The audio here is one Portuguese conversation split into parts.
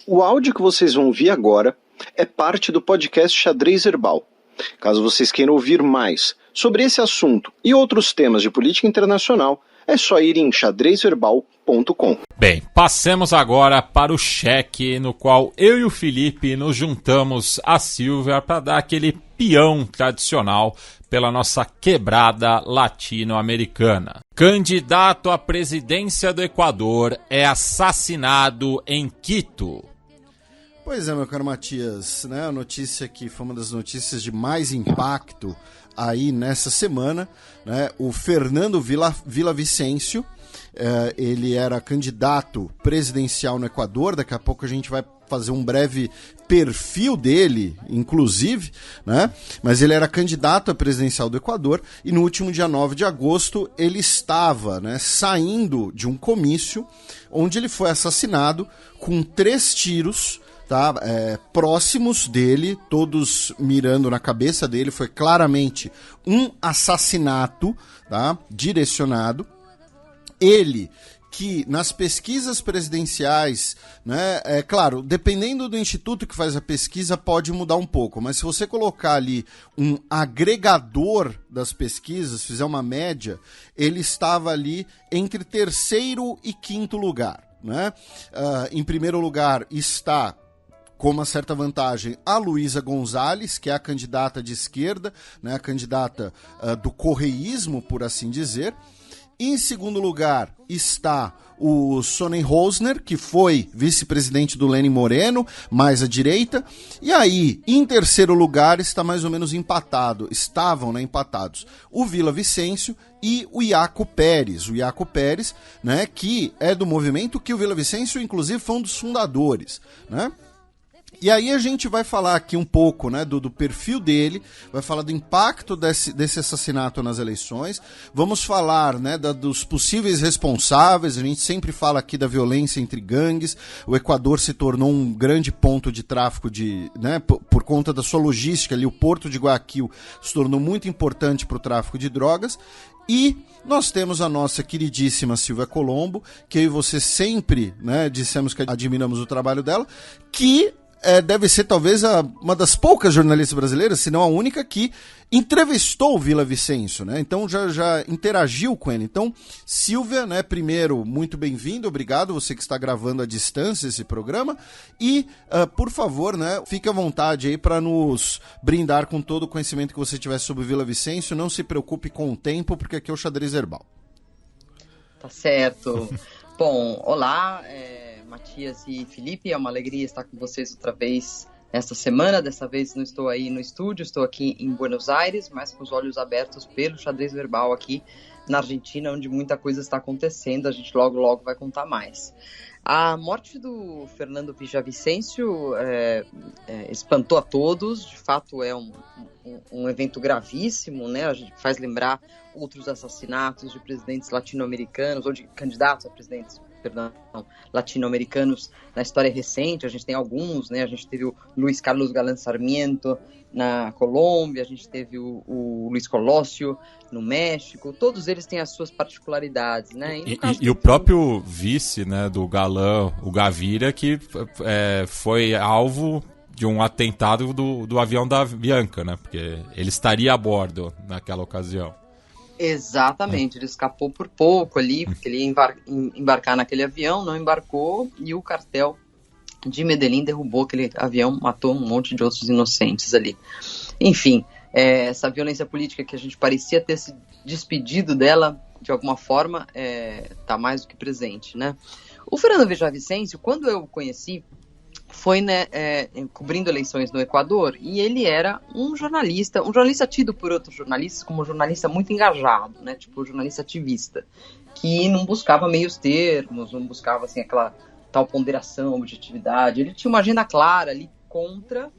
O áudio que vocês vão ouvir agora é parte do podcast Xadrez Herbal. Caso vocês queiram ouvir mais sobre esse assunto e outros temas de política internacional, é só ir em xadrezverbal.com. Bem, passemos agora para o cheque, no qual eu e o Felipe nos juntamos a Silvia para dar aquele peão tradicional pela nossa quebrada latino-americana. Candidato à presidência do Equador é assassinado em Quito. Pois é, meu caro Matias, né? A notícia que foi uma das notícias de mais impacto aí nessa semana, né? O Fernando Villavicencio, ele era candidato presidencial no Equador. Daqui a pouco a gente vai fazer um breve perfil dele, inclusive, né? Mas ele era candidato a presidencial do Equador e no último dia 9 de agosto ele estava, né, saindo de um comício onde ele foi assassinado com 3 tiros, tá? Próximos dele, todos mirando na cabeça dele. Foi claramente um assassinato, tá? Direcionado. Ele que nas pesquisas presidenciais, né, claro, dependendo do instituto que faz a pesquisa pode mudar um pouco, mas se você colocar ali um agregador das pesquisas, fizer uma média, ele estava ali entre 3º e 5º lugar, né? Em primeiro lugar está, com uma certa vantagem, a Luísa Gonzalez, que é a candidata de esquerda, né, a candidata do correísmo, por assim dizer. Em segundo lugar está o Sonnenhosner, que foi vice-presidente do Lenin Moreno, mais à direita. E aí, em terceiro lugar, está mais ou menos estavam, né, empatados o Villavicencio e o Iaco Pérez. O Iaco Pérez, né, que é do movimento que o Villavicencio, inclusive, foi um dos fundadores, né? E aí a gente vai falar aqui um pouco, né, do perfil dele, vai falar do impacto desse assassinato nas eleições, vamos falar, né, dos possíveis responsáveis. A gente sempre fala aqui da violência entre gangues. O Equador se tornou um grande ponto de tráfico né, por conta da sua logística ali. O porto de Guayaquil se tornou muito importante para o tráfico de drogas. E nós temos a nossa queridíssima Silvia Colombo, que eu e você sempre, né, dissemos que admiramos o trabalho dela, que deve ser talvez uma das poucas jornalistas brasileiras, se não a única, que entrevistou o Villavicencio, né? Então já interagiu com ele. Então, Silvia, né, primeiro, muito bem-vindo, obrigado, você que está gravando à distância esse programa. E, por favor, né, fique à vontade aí para nos brindar com todo o conhecimento que você tiver sobre o Villavicencio. Não se preocupe com o tempo, porque aqui é o Xadrez Herbal. Tá certo. Bom, olá, Matias e Felipe, é uma alegria estar com vocês outra vez nesta semana. Dessa vez não estou aí no estúdio, estou aqui em Buenos Aires, mas com os olhos abertos pelo Xadrez Verbal aqui na Argentina, onde muita coisa está acontecendo. A gente logo vai contar mais. A morte do Fernando Villavicencio espantou a todos. De fato é um evento gravíssimo, né? A gente faz lembrar outros assassinatos de presidentes latino-americanos ou de candidatos a presidentes latino-americanos na história recente. A gente tem alguns, né? A gente teve o Luiz Carlos Galán Sarmiento na Colômbia, a gente teve o Luiz Colosio no México. Todos eles têm as suas particularidades, né? E o próprio vice, né, do Galán, o Gaviria, que foi alvo de um atentado do avião da Avianca, né? Porque ele estaria a bordo naquela ocasião. Exatamente, ele escapou por pouco ali, porque ele ia embarcar naquele avião, não embarcou, e o cartel de Medellín derrubou aquele avião, matou um monte de outros inocentes ali. Enfim, essa violência política que a gente parecia ter se despedido dela, de alguma forma, tá mais do que presente, né? O Fernando Villavicencio, quando eu o conheci, foi, né, cobrindo eleições no Equador, e ele era um jornalista tido por outros jornalistas como um jornalista muito engajado, né, tipo um jornalista ativista, que não buscava meios termos, não buscava assim, aquela tal ponderação, objetividade. Ele tinha uma agenda clara ali contra,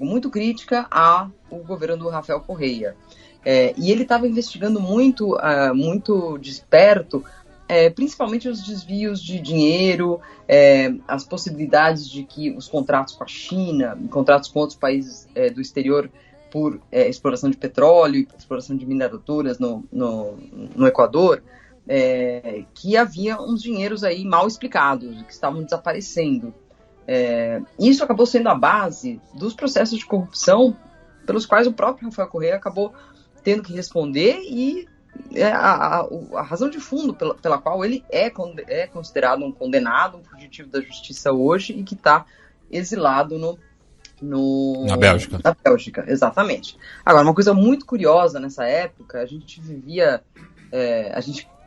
muito crítica ao governo do Rafael Correa. E ele estava investigando muito de perto, principalmente os desvios de dinheiro, as possibilidades de que os contratos com a China, contratos com outros países do exterior por exploração de petróleo, exploração de mineraturas no Equador, que havia uns dinheiros aí mal explicados, que estavam desaparecendo. Isso acabou sendo a base dos processos de corrupção pelos quais o próprio Rafael Correa acabou tendo que responder, e a razão de fundo pela qual ele é considerado um condenado, um fugitivo da justiça hoje, e que está exilado na Bélgica. Na Bélgica, exatamente. Agora, uma coisa muito curiosa nessa época, a gente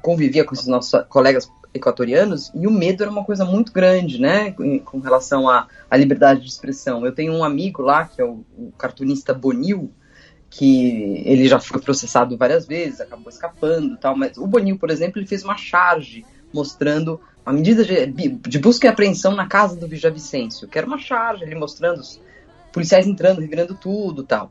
convivia com esses nossos colegas equatorianos, e o medo era uma coisa muito grande, né, com relação à liberdade de expressão. Eu tenho um amigo lá, que é o cartunista Bonil, que ele já foi processado várias vezes, acabou escapando e tal, mas o Bonil, por exemplo, ele fez uma charge mostrando a medida de busca e apreensão na casa do Villavicencio, que era uma charge, ele mostrando os policiais entrando, revirando tudo e tal.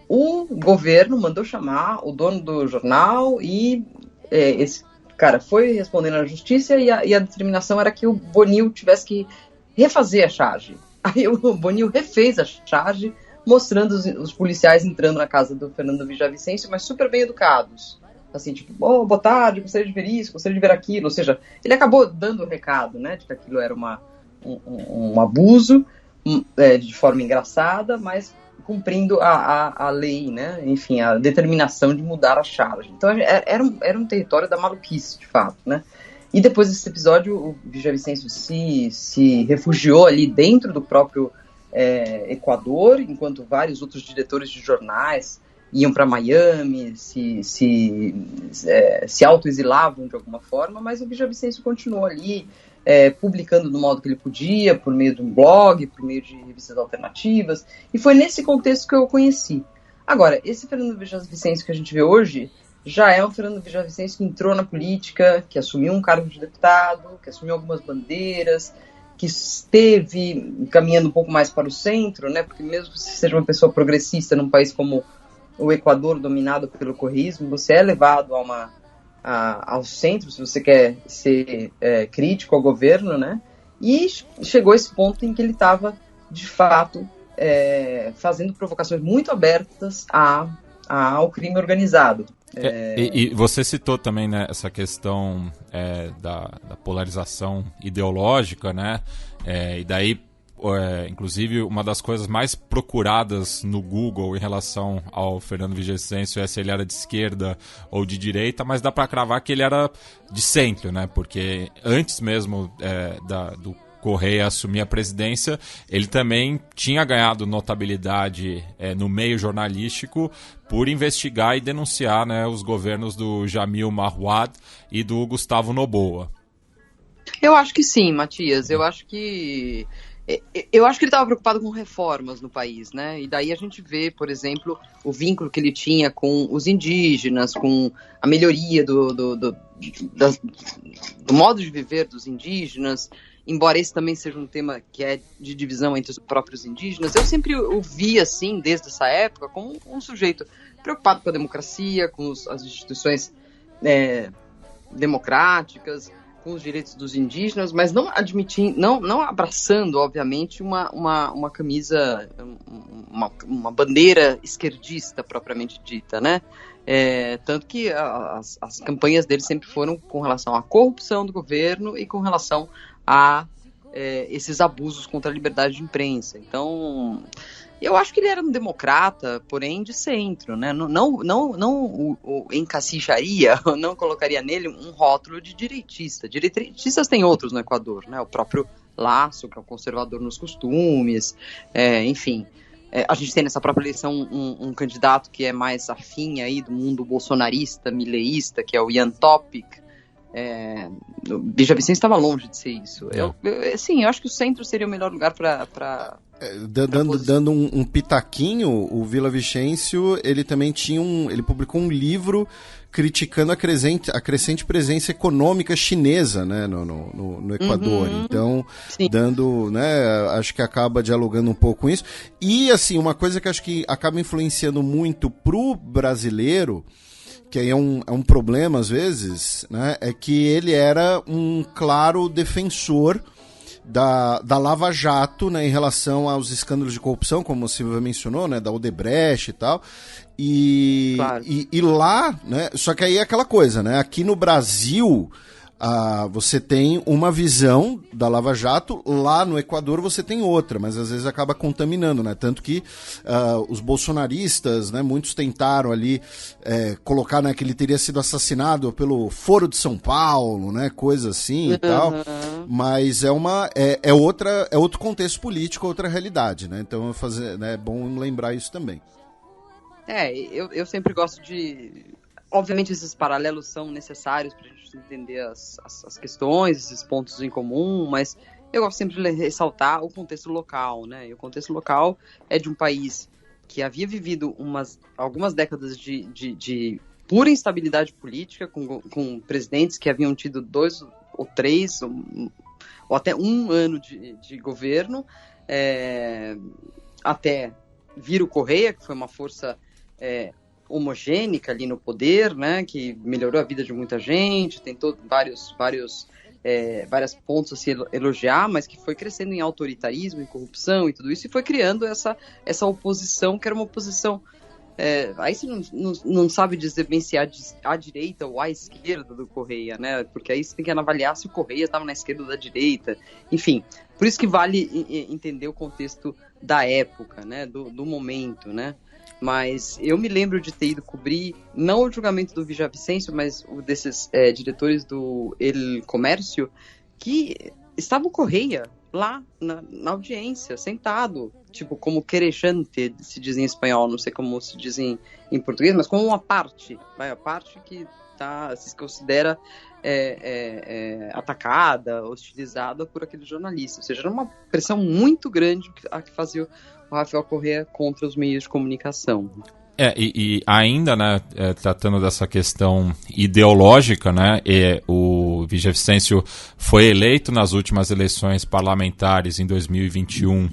O governo mandou chamar o dono do jornal, e esse cara foi respondendo à justiça, e a determinação era que o Bonil tivesse que refazer a charge. Aí o Bonil refez a charge, mostrando os policiais entrando na casa do Fernando Villavicencio, mas super bem educados. Assim, tipo, boa tarde, gostaria de ver isso, gostaria de ver aquilo. Ou seja, ele acabou dando o recado, né, de que aquilo era um abuso, de forma engraçada, mas cumprindo a lei, né? Enfim, a determinação de mudar a charge. Então era um território da maluquice, de fato, né? E depois desse episódio, o Villavicencio se refugiou ali dentro do próprio Equador, enquanto vários outros diretores de jornais iam para Miami, se autoexilavam de alguma forma, mas o Villavicencio continuou ali, publicando do modo que ele podia, por meio de um blog, por meio de revistas alternativas, e foi nesse contexto que eu o conheci. Agora, esse Fernando Villavicencio que a gente vê hoje já é um Fernando Villavicencio que entrou na política, que assumiu um cargo de deputado, que assumiu algumas bandeiras, que esteve caminhando um pouco mais para o centro, né? Porque mesmo que você seja uma pessoa progressista num país como o Equador, dominado pelo correísmo, você é levado ao centro, se você quer ser crítico ao governo, né? E chegou esse ponto em que ele estava, de fato, fazendo provocações muito abertas ao crime organizado. E você citou também, né, essa questão da polarização ideológica, né? E daí, inclusive, uma das coisas mais procuradas no Google em relação ao Fernando Villavicencio é se ele era de esquerda ou de direita, mas dá para cravar que ele era de centro, né? Porque antes mesmo do Correa assumir a presidência, ele também tinha ganhado notabilidade no meio jornalístico por investigar e denunciar, né, os governos do Jamil Mahuad e do Gustavo Noboa. Eu acho que sim, Matias. Eu acho que ele estava preocupado com reformas no país, né? E daí a gente vê, por exemplo, o vínculo que ele tinha com os indígenas, com a melhoria do modo de viver dos indígenas. Embora esse também seja um tema que é de divisão entre os próprios indígenas, eu sempre o vi, assim, desde essa época, como um sujeito preocupado com a democracia, com as instituições democráticas, com os direitos dos indígenas, mas não admitindo, não abraçando, obviamente, uma camisa, uma bandeira esquerdista propriamente dita, né? Tanto que as campanhas dele sempre foram com relação à corrupção do governo e com relação a esses abusos contra a liberdade de imprensa. Então, eu acho que ele era um democrata, porém de centro, né? Não encaixaria, não colocaria nele um rótulo de direitista. Direitistas tem outros no Equador, né? O próprio Lasso, que é um conservador nos costumes, enfim. A gente tem nessa própria eleição um candidato que é mais afim aí do mundo bolsonarista, mileísta, que é o Ian Topic. O Villavicencio estava longe de ser isso. Eu acho que o centro seria o melhor lugar para dando um pitaquinho, o Villavicencio, ele também ele publicou um livro criticando a crescente presença econômica chinesa, né, no Equador. Então, sim, né, acho que acaba dialogando um pouco com isso. E, assim, uma coisa que acho que acaba influenciando muito pro brasileiro, que aí é um problema às vezes, né, é que ele era um claro defensor da Lava Jato, né, em relação aos escândalos de corrupção, como o Silvia mencionou, né, da Odebrecht e tal, claro. e lá, né, só que aí é aquela coisa, né, aqui no Brasil você tem uma visão da Lava Jato, lá no Equador você tem outra, mas às vezes acaba contaminando, né? Tanto que os bolsonaristas, né, muitos tentaram ali colocar, né, que ele teria sido assassinado pelo Foro de São Paulo, né, coisa assim e tal, mas é outro contexto político, outra realidade, né? Então é bom lembrar isso também. Eu sempre gosto de... Obviamente esses paralelos são necessários para a gente entender as questões, esses pontos em comum, mas eu gosto sempre de ressaltar o contexto local, né? E o contexto local é de um país que havia vivido algumas décadas de pura instabilidade política, com presidentes que haviam tido 2 ou 3, ou até 1 ano de governo, até vir o Correia, que foi uma força homogênica ali no poder, né, que melhorou a vida de muita gente, tentou vários pontos a se elogiar, mas que foi crescendo em autoritarismo, em corrupção e tudo isso, e foi criando essa oposição, que era uma oposição... aí você não sabe dizer bem se é a direita ou a esquerda do Correia, né, porque aí você tem que avaliar se o Correia estava na esquerda ou da direita, enfim, por isso que vale entender o contexto da época, né, do momento, né. Mas eu me lembro de ter ido cobrir, não o julgamento do Villavicencio, mas o desses diretores do El Comércio, que estava o Correia lá na audiência, sentado, tipo, como querellante, se diz em espanhol, não sei como se diz em português, mas como uma parte, a parte que se considera atacada, hostilizada por aquele jornalista. Ou seja, era uma pressão muito grande a que fazia o Rafael Correa contra os meios de comunicação. E ainda, né, tratando dessa questão ideológica, né, o Villavicencio foi eleito nas últimas eleições parlamentares em 2021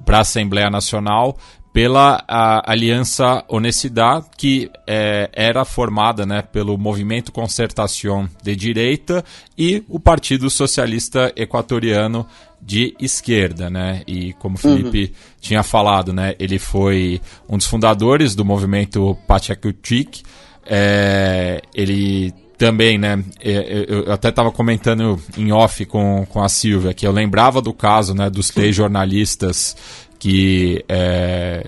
para a Assembleia Nacional pela Aliança Honestidade, que era formada, né, pelo Movimento Concertación de Direita e o Partido Socialista Equatoriano de esquerda, né? E como o Felipe tinha falado, né, ele foi um dos fundadores do movimento Pachacutic. Ele também, né, eu até estava comentando em off com a Silvia, que eu lembrava do caso, né, dos 3 jornalistas que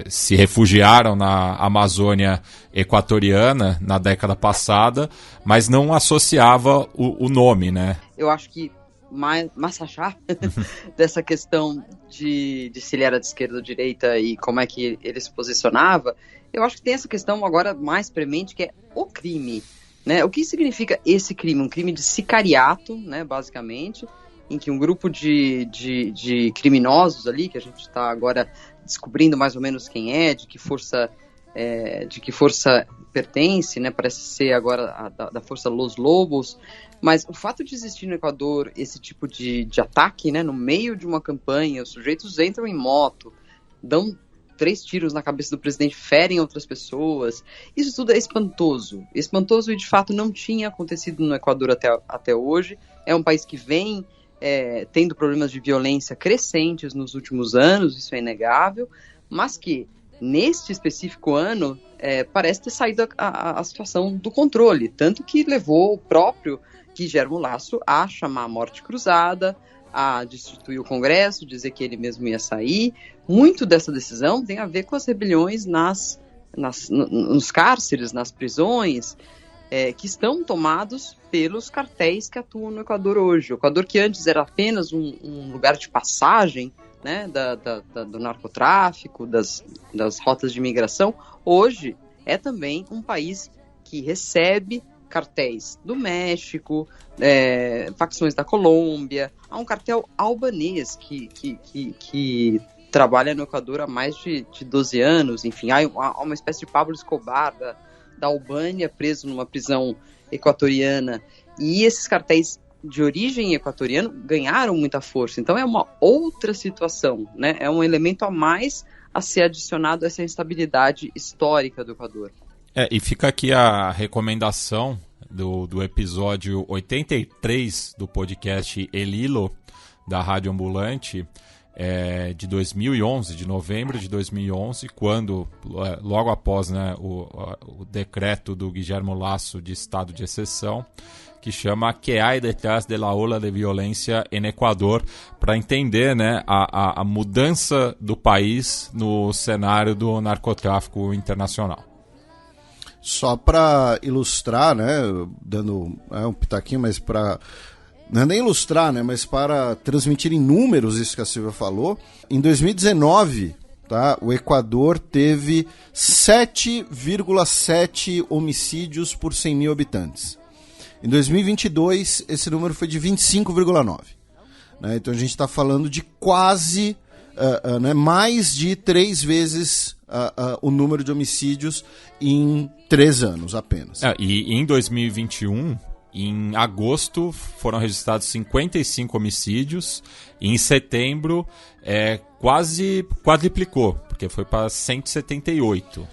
se refugiaram na Amazônia equatoriana na década passada, mas não associava o nome, né? Eu acho que massachar dessa questão de se ele era de esquerda ou direita e como é que ele se posicionava, eu acho que tem essa questão agora mais premente, que é o crime, né? O que significa esse crime? Um crime de sicariato, né, basicamente, em que um grupo de criminosos ali, que a gente está agora descobrindo mais ou menos quem de que força pertence, né? Parece ser agora da força Los Lobos, mas o fato de existir no Equador esse tipo de ataque, né, no meio de uma campanha, os sujeitos entram em moto, dão 3 tiros na cabeça do presidente, ferem outras pessoas, isso tudo é espantoso e de fato não tinha acontecido no Equador até hoje. É um país que vem tendo problemas de violência crescentes nos últimos anos, isso é inegável, mas que neste específico ano parece ter saído a situação do controle, tanto que levou o próprio Guillermo Lasso a chamar a morte cruzada, a destituir o Congresso, dizer que ele mesmo ia sair. Muito dessa decisão tem a ver com as rebeliões nos cárceres, nas prisões, que estão tomados pelos cartéis que atuam no Equador hoje. O Equador, que antes era apenas um lugar de passagem, né, do narcotráfico, das rotas de imigração, hoje é também um país que recebe cartéis do México, facções da Colômbia. Há um cartel albanês que trabalha no Equador há mais de 12 anos. Enfim, há uma espécie de Pablo Escobar da Albânia preso numa prisão equatoriana. E esses cartéis de origem equatoriana ganharam muita força. Então é uma outra situação, né? É um elemento a mais a ser adicionado a essa instabilidade histórica do Equador. E fica aqui a recomendação do episódio 83 do podcast El Hilo, da Rádio Ambulante, de 2011, de novembro de 2011, quando, logo após, né, o decreto do Guillermo Lasso de estado de exceção, que chama Que hay detrás de la ola de violência en Equador, para entender, né, a mudança do país no cenário do narcotráfico internacional. Só para ilustrar, né, dando um pitaquinho, mas para... Não é nem ilustrar, né, mas para transmitir em números isso que a Silvia falou, em 2019... Tá? O Equador teve 7,7 homicídios por 100 mil habitantes. Em 2022, esse número foi de 25,9. Né? Então a gente está falando de quase, né, mais de 3 vezes o número de homicídios em 3 anos apenas. E em 2021... Em agosto foram registrados 55 homicídios e em setembro quase quadriplicou, porque foi para 178.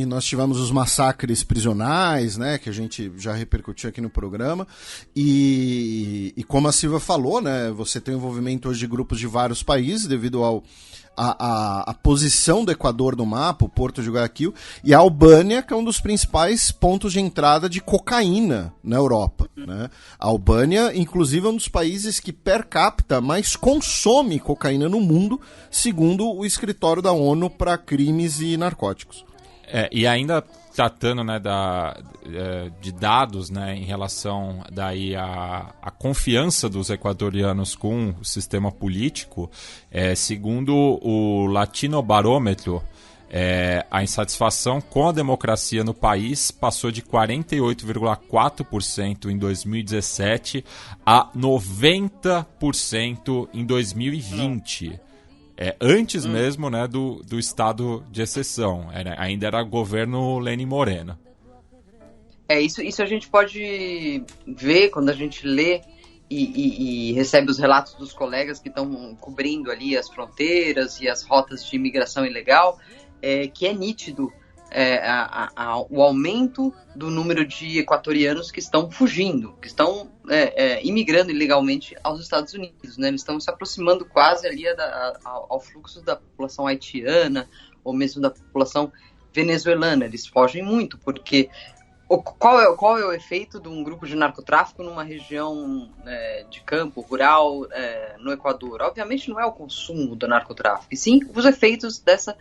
Nós tivemos os massacres prisionais, né, que a gente já repercutiu aqui no programa, e como a Silvia falou, né, você tem o envolvimento hoje de grupos de vários países devido a posição do Equador no mapa, o Porto de Guayaquil, e a Albânia, que é um dos principais pontos de entrada de cocaína na Europa. Né? A Albânia, inclusive, é um dos países que per capita mais consome cocaína no mundo, segundo o escritório da ONU para crimes e narcóticos. E ainda tratando, né, de dados, né, em relação daí à confiança dos equatorianos com o sistema político, segundo o Latinobarômetro, a insatisfação com a democracia no país passou de 48,4% em 2017 a 90% em 2020. Antes mesmo, né, do estado de exceção. Ainda era governo Lenin Moreno. Isso a gente pode ver quando a gente lê e recebe os relatos dos colegas que estão cobrindo ali as fronteiras e as rotas de imigração ilegal, que é nítido o aumento do número de equatorianos que estão fugindo, que estão imigrando ilegalmente aos Estados Unidos, né? Eles estão se aproximando quase ali ao fluxo da população haitiana ou mesmo da população venezuelana. Eles fogem muito, porque qual é o efeito de um grupo de narcotráfico numa região de campo, rural, no Equador? Obviamente não é o consumo do narcotráfico, e sim os efeitos dessa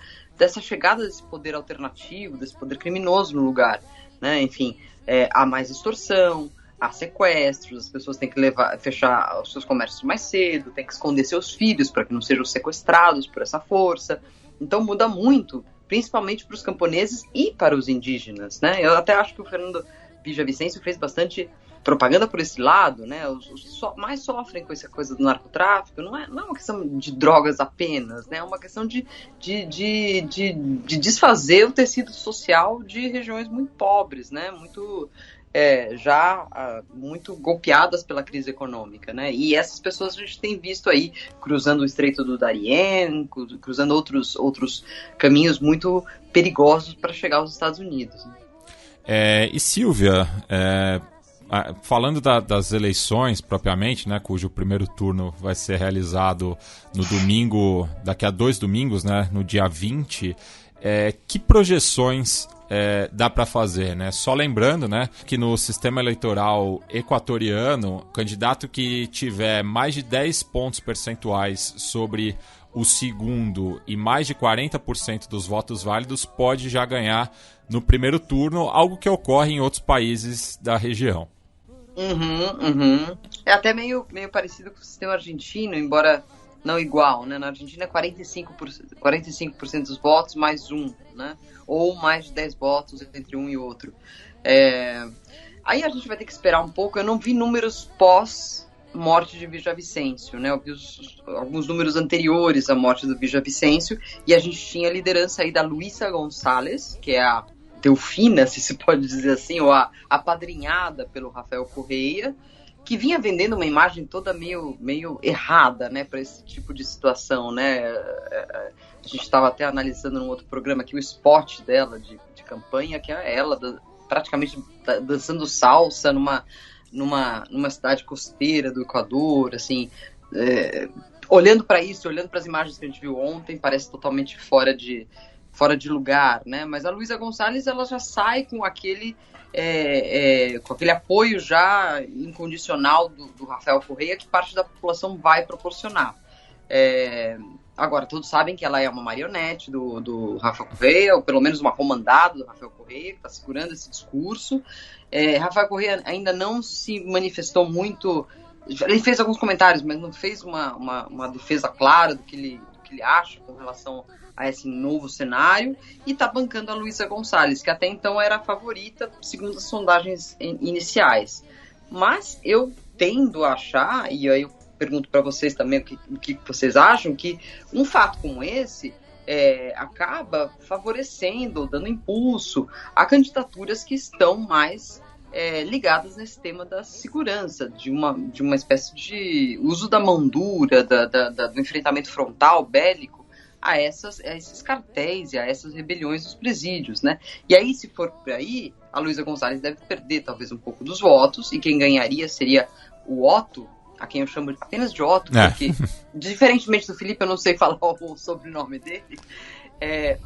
chegada desse poder alternativo, desse poder criminoso no lugar. Né? Enfim, há mais extorsão, há sequestros, as pessoas têm que fechar os seus comércios mais cedo, têm que esconder seus filhos para que não sejam sequestrados por essa força. Então muda muito, principalmente para os camponeses e para os indígenas. Né? Eu até acho que o Fernando Villavicencio fez bastante propaganda por esse lado, né? Os que mais sofrem com essa coisa do narcotráfico não é uma questão de drogas apenas, né? É uma questão de desfazer o tecido social de regiões muito pobres, né? Muito muito golpeadas pela crise econômica, né? E essas pessoas a gente tem visto aí cruzando o Estreito do Darién, cruzando outros caminhos muito perigosos para chegar aos Estados Unidos. Né? E Silvia, falando das eleições propriamente, né, cujo primeiro turno vai ser realizado no domingo, daqui a 2 domingos, né, no dia 20, que projeções dá para fazer, né? Só lembrando, né, que no sistema eleitoral equatoriano, o candidato que tiver mais de 10 pontos percentuais sobre o segundo e mais de 40% dos votos válidos pode já ganhar no primeiro turno, algo que ocorre em outros países da região. É até meio parecido com o sistema argentino, embora não igual, né? Na Argentina é 45% dos votos mais um, né? Ou mais de 10 votos entre um e outro. Aí a gente vai ter que esperar um pouco. Eu não vi números pós-morte de Villavicencio, né? Eu vi alguns números anteriores à morte do Villavicencio, e a gente tinha a liderança aí da Luisa González, que é a Delfina, se pode dizer assim, ou a apadrinhada pelo Rafael Correia, que vinha vendendo uma imagem toda meio errada, né, para esse tipo de situação, né? A gente estava até analisando num outro programa aqui o spot dela de campanha, que é ela praticamente dançando salsa numa cidade costeira do Equador, assim, olhando para isso, olhando para as imagens que a gente viu ontem, parece totalmente fora fora de lugar, né? Mas a Luísa Gonçalves, ela já sai com aquele apoio já incondicional do Rafael Correa, que parte da população vai proporcionar. Agora, todos sabem que ela é uma marionete do Rafael Correa, ou pelo menos uma comandada do Rafael Correa, que está segurando esse discurso. Rafael Correa ainda não se manifestou muito. Ele fez alguns comentários, mas não fez uma defesa clara do que ele acha com relação a esse novo cenário, e está bancando a Luísa Gonçalves, que até então era a favorita, segundo as sondagens iniciais. Mas eu tendo a achar, e aí eu pergunto para vocês também o que vocês acham, que um fato como esse acaba favorecendo, dando impulso a candidaturas que estão mais ligadas nesse tema da segurança, de uma espécie de uso da mão dura, do enfrentamento frontal, bélico, a esses cartéis e a essas rebeliões dos presídios, né? E aí, se for por aí, a Luísa Gonçalves deve perder talvez um pouco dos votos, e quem ganharia seria o Otto, a quem eu chamo apenas de Otto, porque, diferentemente do Felipe, eu não sei falar o sobrenome dele,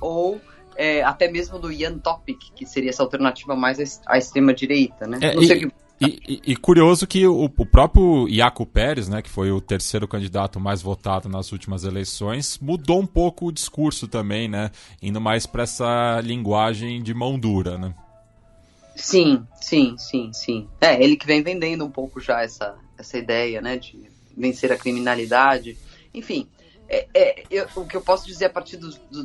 ou até mesmo do Jan Topic, que seria essa alternativa mais à extrema-direita, né? Não sei o que... E curioso que o próprio Iaco Pérez, né, que foi o terceiro candidato mais votado nas últimas eleições, mudou um pouco o discurso também, né, indo mais para essa linguagem de mão dura, né? Sim. Ele que vem vendendo um pouco já essa ideia, né, de vencer a criminalidade. Enfim, o que eu posso dizer a partir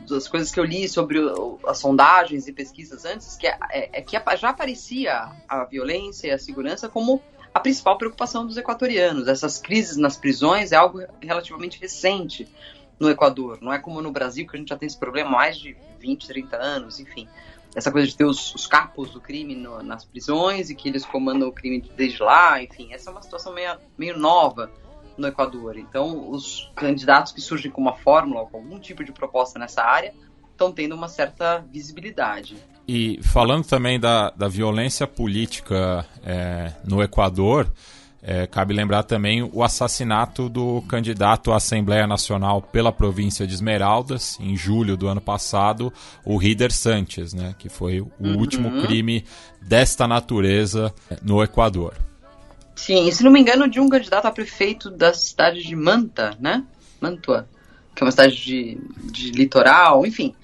das coisas que eu li sobre as sondagens e pesquisas antes, que já aparecia a violência e a segurança como a principal preocupação dos equatorianos. Essas crises nas prisões é algo relativamente recente no Equador. Não é como no Brasil, que a gente já tem esse problema há mais de 20, 30 anos, enfim. Essa coisa de ter os capos do crime nas prisões e que eles comandam o crime desde lá, enfim. Essa é uma situação meio nova no Equador. Então, os candidatos que surgem com uma fórmula ou com algum tipo de proposta nessa área estão tendo uma certa visibilidade. E falando também da violência política no Equador, cabe lembrar também o assassinato do candidato à Assembleia Nacional pela província de Esmeraldas, em julho do ano passado, o Rider Sánchez, né, que foi o último crime desta natureza no Equador. Sim, e se não me engano, de um candidato a prefeito da cidade de Manta, né? Mantua, que é uma cidade de litoral, enfim.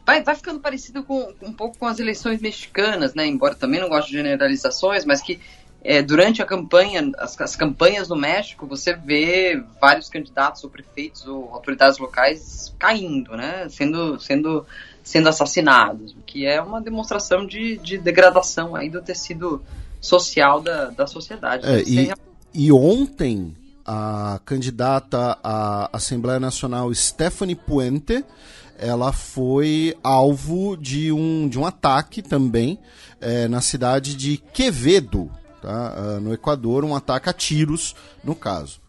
Vai ficando parecido um pouco com as eleições mexicanas, né? Embora também não goste de generalizações, mas que durante a campanha, as campanhas no México, você vê vários candidatos ou prefeitos ou autoridades locais caindo, né? Sendo assassinados, o que é uma demonstração de degradação aí do tecido social da sociedade. E ontem, a candidata à Assembleia Nacional, Stephanie Puente, ela foi alvo de um ataque também na cidade de Quevedo, tá? No Equador, um ataque a tiros, no caso.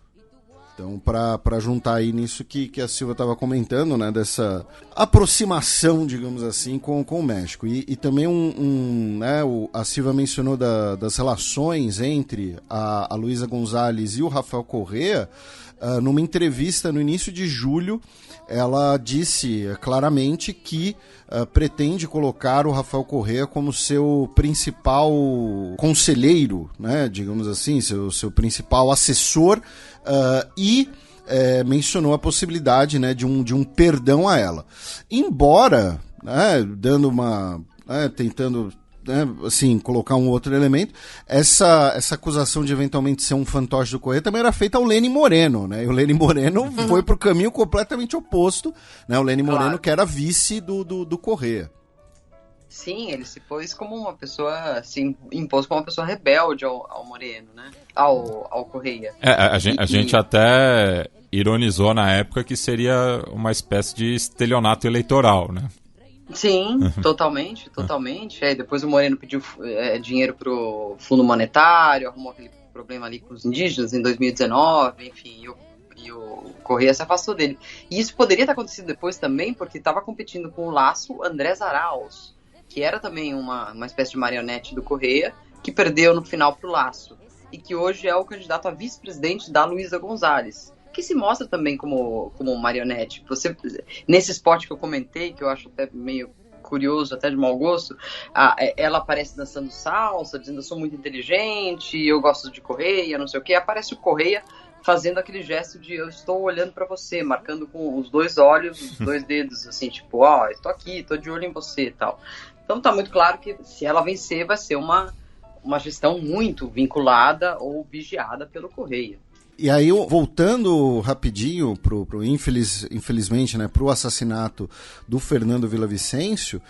Então, para juntar aí nisso que a Silvia estava comentando, né, dessa aproximação, digamos assim, com o México. E também né, a Silvia mencionou das relações entre a Luísa Gonçalves e o Rafael Correa. Numa entrevista no início de julho, ela disse claramente que pretende colocar o Rafael Correa como seu principal conselheiro, né, digamos assim, seu principal assessor, e mencionou a possibilidade, né, de um perdão a ela. Embora, né, dando tentando, né, assim, colocar um outro elemento, essa acusação de eventualmente ser um fantoche do Correa também era feita ao Lenin Moreno, né? E o Lenin Moreno foi pro caminho completamente oposto, né? O Lenin Moreno, que era vice do Correa. Sim, ele se pôs como uma pessoa, se impôs como uma pessoa rebelde ao Moreno, né? Ao Correa. A gente até ironizou na época que seria uma espécie de estelionato eleitoral, né? Sim, totalmente. Depois o Moreno pediu dinheiro pro Fundo Monetário, arrumou aquele problema ali com os indígenas em 2019, enfim, e o Correa se afastou dele. E isso poderia ter acontecido depois também, porque estava competindo com o Lasso Andrés Arauz, que era também uma espécie de marionete do Correa, que perdeu no final pro Lasso, e que hoje é o candidato a vice-presidente da Luísa Gonçalves. que se mostra também como marionete. Você, nesse spot que eu comentei, que eu acho até meio curioso, até de mau gosto, ela aparece dançando salsa, dizendo eu sou muito inteligente, eu gosto de Correia, não sei o que, aparece o Correia fazendo aquele gesto de eu estou olhando para você, marcando com os 2 olhos, os 2 dedos, assim, tipo, estou aqui, estou de olho em você e tal. Então tá muito claro que se ela vencer vai ser uma gestão muito vinculada ou vigiada pelo Correia. E aí, voltando rapidinho infelizmente, né, pro assassinato do Fernando Villavicencio,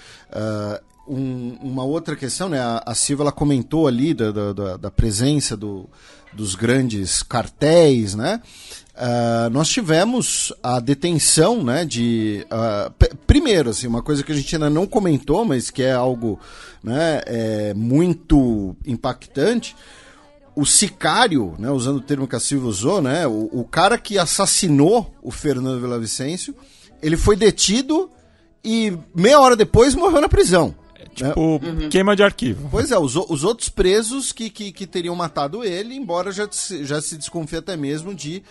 uma outra questão, né, a Silvia ela comentou ali da presença dos grandes cartéis, né? Nós tivemos a detenção, né, de... primeiro, assim, uma coisa que a gente ainda não comentou, mas que é algo, né, muito impactante. O sicário, né, usando o termo que a Silvia usou, né, o cara que assassinou o Fernando Villavicencio, ele foi detido e meia hora depois morreu na prisão. Tipo, queima de arquivo. Pois é, os outros presos que teriam matado ele, embora já se desconfie até mesmo de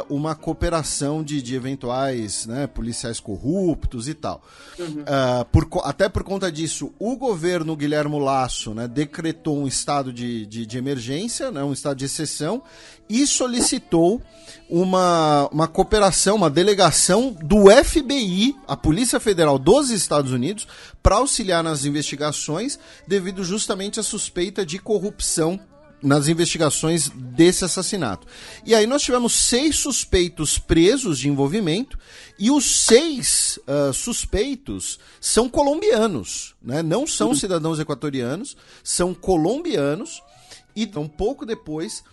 uma cooperação de eventuais, né, policiais corruptos e tal. Até por conta disso, o governo Guilherme Lasso, né, decretou um estado de emergência, né, um estado de exceção, e solicitou uma cooperação, uma delegação do FBI, a Polícia Federal dos Estados Unidos, para auxiliar nas investigações, devido justamente à suspeita de corrupção nas investigações desse assassinato. E aí nós tivemos 6 suspeitos presos de envolvimento, e os 6 suspeitos são colombianos, né? Não são cidadãos equatorianos, são colombianos. E um pouco depois,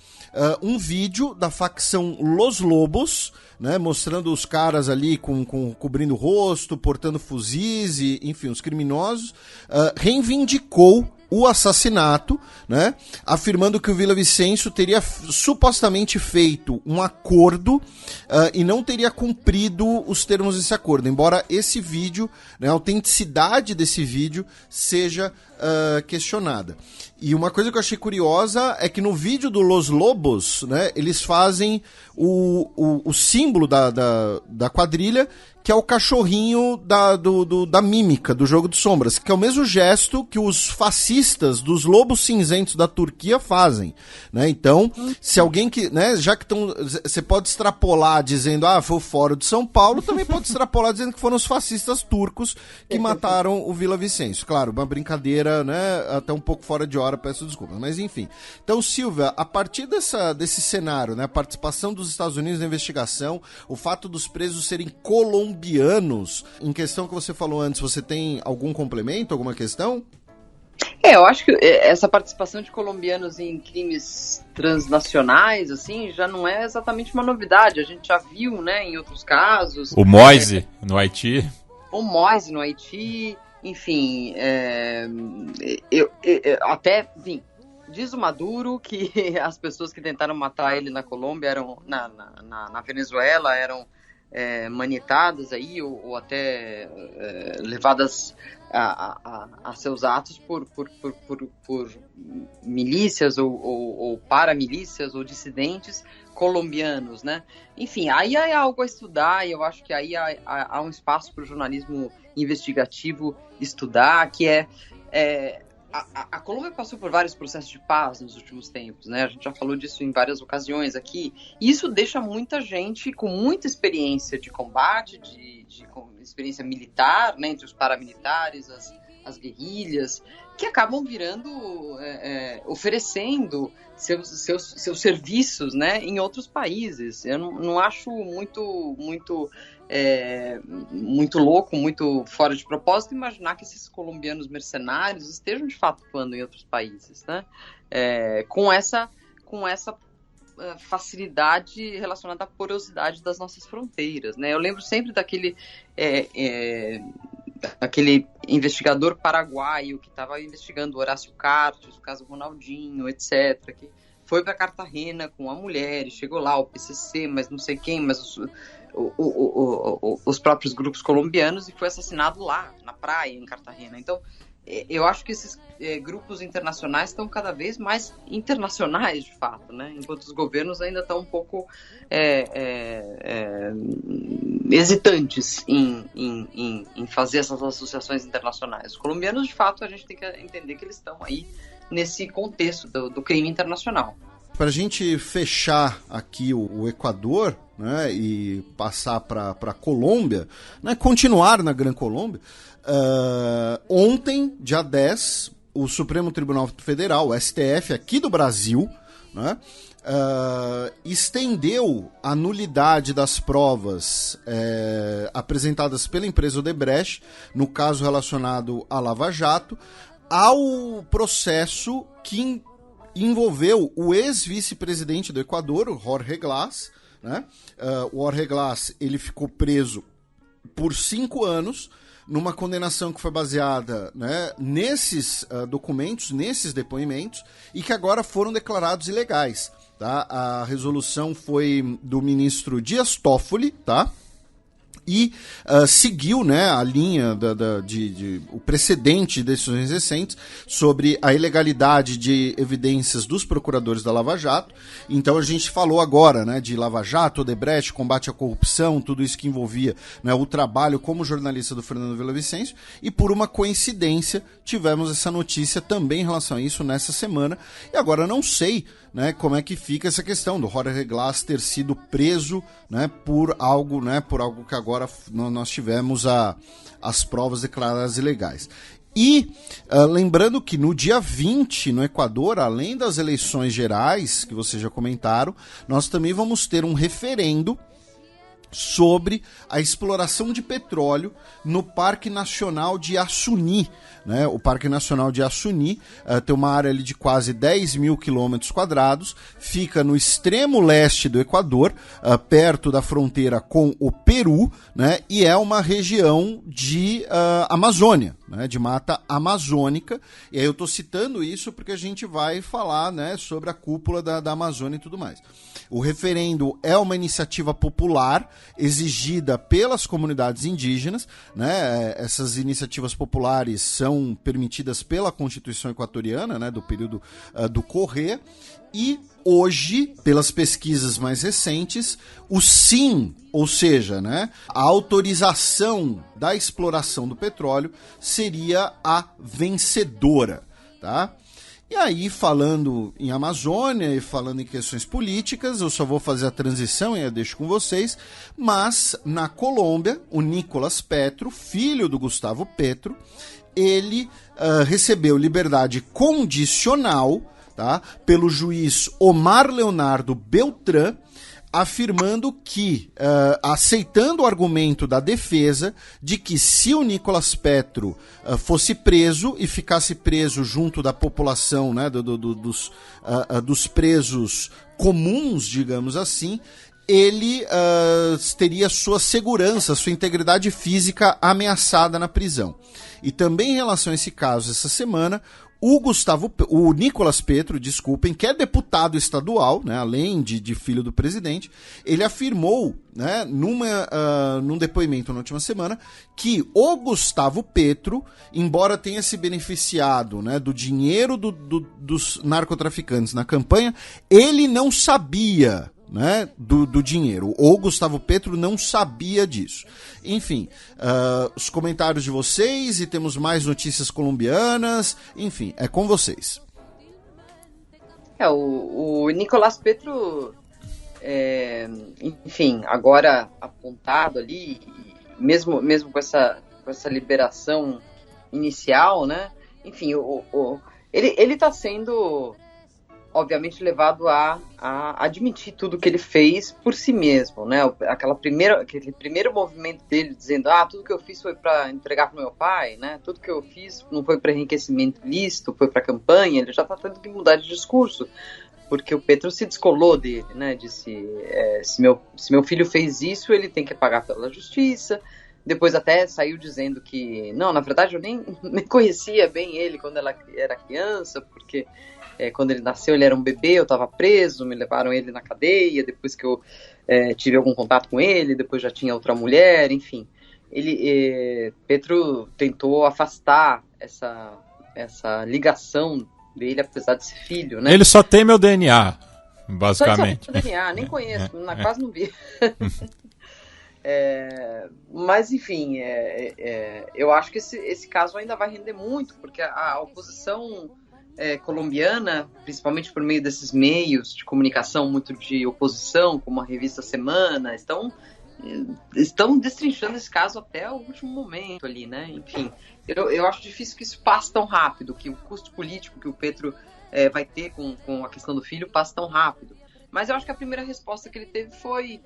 um vídeo da facção Los Lobos, né, mostrando os caras ali cobrindo o rosto, portando fuzis, e, enfim, os criminosos, reivindicou o assassinato, né, afirmando que o Villavicencio teria supostamente feito um acordo e não teria cumprido os termos desse acordo, embora esse vídeo, né, a autenticidade desse vídeo seja questionada. E uma coisa que eu achei curiosa é que no vídeo do Los Lobos, né, eles fazem o símbolo da quadrilha, que é o cachorrinho da mímica, do Jogo de Sombras, que é o mesmo gesto que os fascistas dos Lobos Cinzentos da Turquia fazem, né? Então, se alguém que, né, já que você pode extrapolar dizendo, foi o Fórum de São Paulo, também pode extrapolar dizendo que foram os fascistas turcos que mataram o Villavicencio. Claro, uma brincadeira, né, até um pouco fora de hora, peço desculpas, mas enfim. Então, Silvia, a partir desse cenário, né, a participação dos Estados Unidos na investigação, o fato dos presos serem colombianos, em questão que você falou antes, você tem algum complemento, alguma questão? Eu acho que essa participação de colombianos em crimes transnacionais, assim, já não é exatamente uma novidade. A gente já viu, né, em outros casos. O Moise no Haiti. O Moise no Haiti, enfim, até, enfim, diz o Maduro que as pessoas que tentaram matar ele na Colômbia eram, na Venezuela, eram manietadas aí, ou até levadas a seus atos por milícias ou paramilícias ou dissidentes colombianos, né? Enfim, aí é algo a estudar, e eu acho que aí há um espaço para o jornalismo investigativo estudar, que a Colômbia passou por vários processos de paz nos últimos tempos, né? A gente já falou disso em várias ocasiões aqui. E isso deixa muita gente com muita experiência de combate, de experiência militar, né? Entre os paramilitares, as guerrilhas, que acabam virando, oferecendo seus serviços, né? Em outros países. Eu não acho muito louco, muito fora de propósito imaginar que esses colombianos mercenários estejam de fato atuando em outros países, né? Com essa facilidade relacionada à porosidade das nossas fronteiras, né? Eu lembro sempre daquele investigador paraguaio que estava investigando Horácio Cartes, o caso Ronaldinho, etc., que foi para Cartagena com a mulher e chegou lá o PCC, mas não sei quem, mas os próprios grupos colombianos, e foi assassinado lá, na praia, em Cartagena. Então, eu acho que esses grupos internacionais estão cada vez mais internacionais, de fato, né? Enquanto os governos ainda estão um pouco hesitantes em fazer essas associações internacionais. Os colombianos, de fato, a gente tem que entender que eles estão aí nesse contexto do crime internacional. Para a gente fechar aqui o Equador, né, e passar para a Colômbia, né, continuar na Gran Colômbia, ontem, dia 10, o Supremo Tribunal Federal, o STF, aqui do Brasil, né, estendeu a nulidade das provas apresentadas pela empresa Odebrecht, no caso relacionado à Lava Jato, ao processo que envolveu o ex-vice-presidente do Equador, o Jorge Glass, né? O Jorge Glass, ele ficou preso por 5 anos, numa condenação que foi baseada, né, nesses documentos, nesses depoimentos, e que agora foram declarados ilegais. Tá? A resolução foi do ministro Dias Toffoli, tá? E seguiu, né, a linha o precedente de decisões recentes sobre a ilegalidade de evidências dos procuradores da Lava Jato. Então a gente falou agora, né, de Lava Jato, Odebrecht, combate à corrupção, tudo isso que envolvia, né, o trabalho como jornalista do Fernando Villavicencio, e por uma coincidência tivemos essa notícia também em relação a isso nessa semana. E agora não sei, né, como é que fica essa questão do Jorge Glass ter sido preso, né, por algo que agora nós tivemos as provas declaradas ilegais. E lembrando que no dia 20, no Equador, além das eleições gerais, que vocês já comentaram, nós também vamos ter um referendo sobre a exploração de petróleo no Parque Nacional de Assuní. Né? O Parque Nacional de Assuní tem uma área ali de quase 10 mil quilômetros quadrados, fica no extremo leste do Equador, perto da fronteira com o Peru, né? E é uma região de Amazônia, né? De mata amazônica. E aí eu estou citando isso porque a gente vai falar, né, sobre a cúpula da Amazônia e tudo mais. O referendo é uma iniciativa popular exigida pelas comunidades indígenas, né? Essas iniciativas populares são permitidas pela Constituição equatoriana, né, do período do Corrêa, e hoje, pelas pesquisas mais recentes, o sim, ou seja, né, a autorização da exploração do petróleo seria a vencedora, tá? E aí, falando em Amazônia e falando em questões políticas, eu só vou fazer a transição e eu deixo com vocês, mas na Colômbia, o Nicolás Petro, filho do Gustavo Petro, ele recebeu liberdade condicional, tá, pelo juiz Omar Leonardo Beltrán, afirmando que, aceitando o argumento da defesa de que se o Nicolás Petro fosse preso e ficasse preso junto da população, né, dos presos comuns, digamos assim, ele teria sua segurança, sua integridade física ameaçada na prisão. E também em relação a esse caso, essa semana, o Nicolás Petro, desculpem, que é deputado estadual, né, além de filho do presidente, ele afirmou, né, num depoimento na última semana, que o Gustavo Petro, embora tenha se beneficiado, né, do dinheiro dos narcotraficantes na campanha, ele não sabia, né, do dinheiro. O Gustavo Petro não sabia disso. Enfim, os comentários de vocês, e temos mais notícias colombianas. Enfim, é com vocês. O Nicolás Petro, enfim, agora apontado ali, mesmo com essa liberação inicial, né? Enfim, ele está sendo, obviamente, levado a admitir tudo que ele fez por si mesmo, né? Aquele primeiro movimento dele dizendo, tudo que eu fiz foi para entregar para meu pai, né? Tudo que eu fiz não foi para enriquecimento ilícito, foi para campanha. Ele já está tendo que mudar de discurso, porque o Petro se descolou dele, né? Disse, se meu filho fez isso, ele tem que pagar pela justiça. Depois até saiu dizendo que, não, na verdade eu nem conhecia bem ele quando ela era criança, porque quando ele nasceu ele era um bebê, eu estava preso, me levaram ele na cadeia, depois que eu tive algum contato com ele, depois já tinha outra mulher, enfim. Petro tentou afastar essa ligação dele, apesar de ser filho, né? Ele só tem meu DNA, basicamente. Só tem meu DNA, nem conheço, quase não vi. Mas, enfim, eu acho que esse caso ainda vai render muito, porque a oposição colombiana, principalmente por meio desses meios de comunicação muito de oposição, como a revista Semana, estão destrinchando esse caso até o último momento ali, né? Enfim, eu acho difícil que isso passe tão rápido, que o custo político que o Petro vai ter com a questão do filho passe tão rápido. Mas eu acho que a primeira resposta que ele teve foi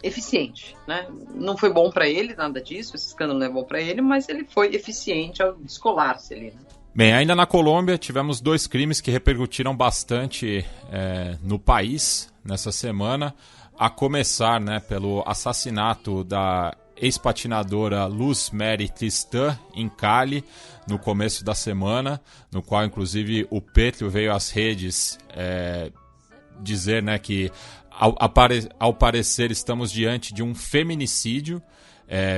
eficiente, né? Não foi bom para ele, nada disso, esse escândalo não é bom para ele, mas ele foi eficiente ao descolar-se ali, né? Bem, ainda na Colômbia tivemos 2 crimes que repercutiram bastante no país nessa semana, a começar, né, pelo assassinato da ex-patinadora Luz Mary Tristan em Cali, no começo da semana, no qual inclusive o Petro veio às redes dizer, né, que ao parecer estamos diante de um feminicídio,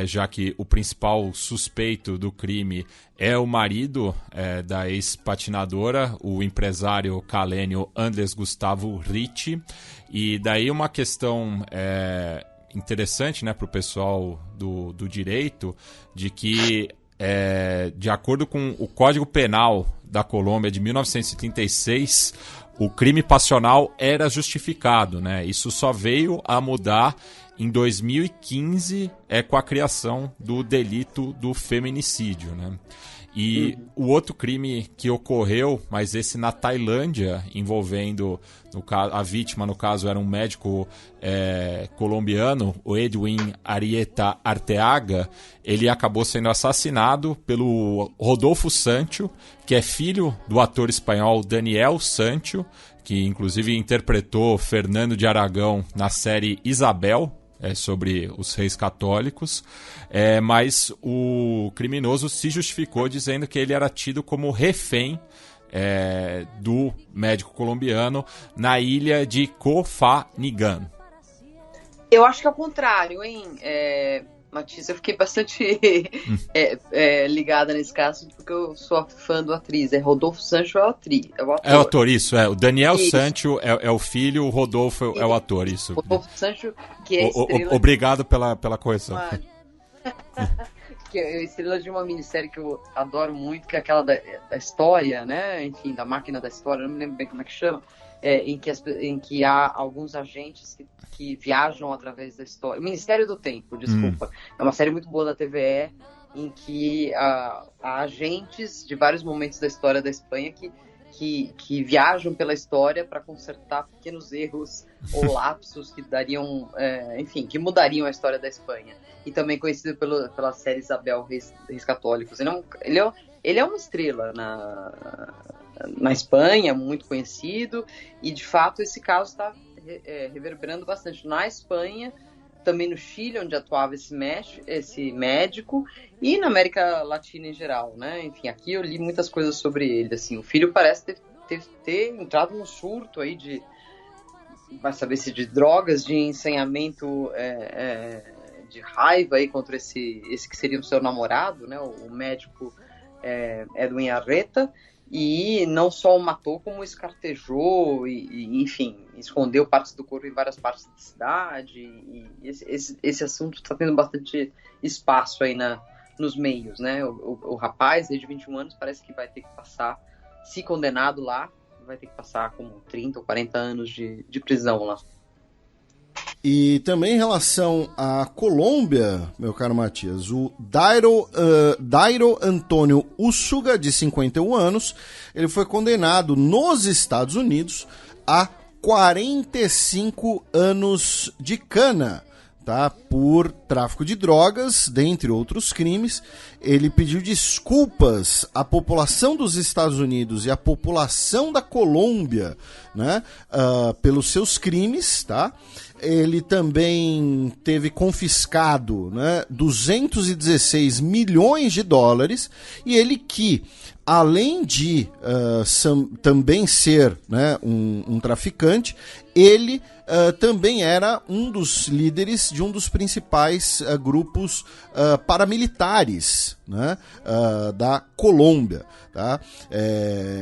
já que o principal suspeito do crime é o marido da ex-patinadora, o empresário calênio Andrés Gustavo Ricci. E daí uma questão interessante, né, para o pessoal do direito, de que, de acordo com o Código Penal da Colômbia de 1936, o crime passional era justificado, né? Isso só veio a mudar em 2015 com a criação do delito do feminicídio, né? E o outro crime que ocorreu, mas esse na Tailândia, envolvendo a vítima, no caso, era um médico colombiano, o Edwin Arieta Arteaga. Ele acabou sendo assassinado pelo Rodolfo Sancho, que é filho do ator espanhol Daniel Sancho, que inclusive interpretou Fernando de Aragão na série Isabel, sobre os reis católicos, mas o criminoso se justificou dizendo que ele era tido como refém do médico colombiano na ilha de Cofanigan. Eu acho que é o contrário, hein, Matias? Eu fiquei bastante ligada nesse caso, porque eu sou fã do atriz. Rodolfo Sancho é o ator. É o ator, isso. O Daniel Sancho é o filho, o Rodolfo é o ator, isso. Rodolfo Sancho, que é estrela... Obrigado pela correção. Que é estrela de uma minissérie que eu adoro muito, que é aquela da história, né? Enfim, da máquina da história, não me lembro bem como é que chama. Em que há alguns agentes que viajam através da história. Ministério do Tempo, desculpa. É uma série muito boa da TVE, em que há agentes de vários momentos da história da Espanha que viajam pela história para consertar pequenos erros ou lapsos que dariam, enfim, que mudariam a história da Espanha. E também conhecido pela série Isabel, Reis Católicos. Ele é uma estrela na Espanha, muito conhecido, e de fato esse caso está reverberando bastante na Espanha, também no Chile, onde atuava esse médico, e na América Latina em geral, né? Enfim, aqui eu li muitas coisas sobre ele, assim, o filho parece ter entrado num surto aí vai saber se de drogas, de ensaiamento de raiva aí contra esse que seria o seu namorado, né? O médico Edwin Arreta, e não só o matou, como escartejou e enfim, escondeu partes do corpo em várias partes da cidade, e esse assunto está tendo bastante espaço aí nos meios, né? O rapaz, desde 21 anos, parece que vai ter que passar, se condenado lá, vai ter que passar como 30 ou 40 anos de prisão lá. E também em relação à Colômbia, meu caro Matias, o Dairo Antônio Usuga, de 51 anos, ele foi condenado nos Estados Unidos a 45 anos de cana, tá? Por tráfico de drogas, dentre outros crimes. Ele pediu desculpas à população dos Estados Unidos e à população da Colômbia, né? Pelos seus crimes, tá? Ele também teve confiscado, né, 216 milhões de dólares, e ele que além de também ser, né, um traficante, ele também era um dos líderes de um dos principais grupos paramilitares, né, da Colômbia. Tá?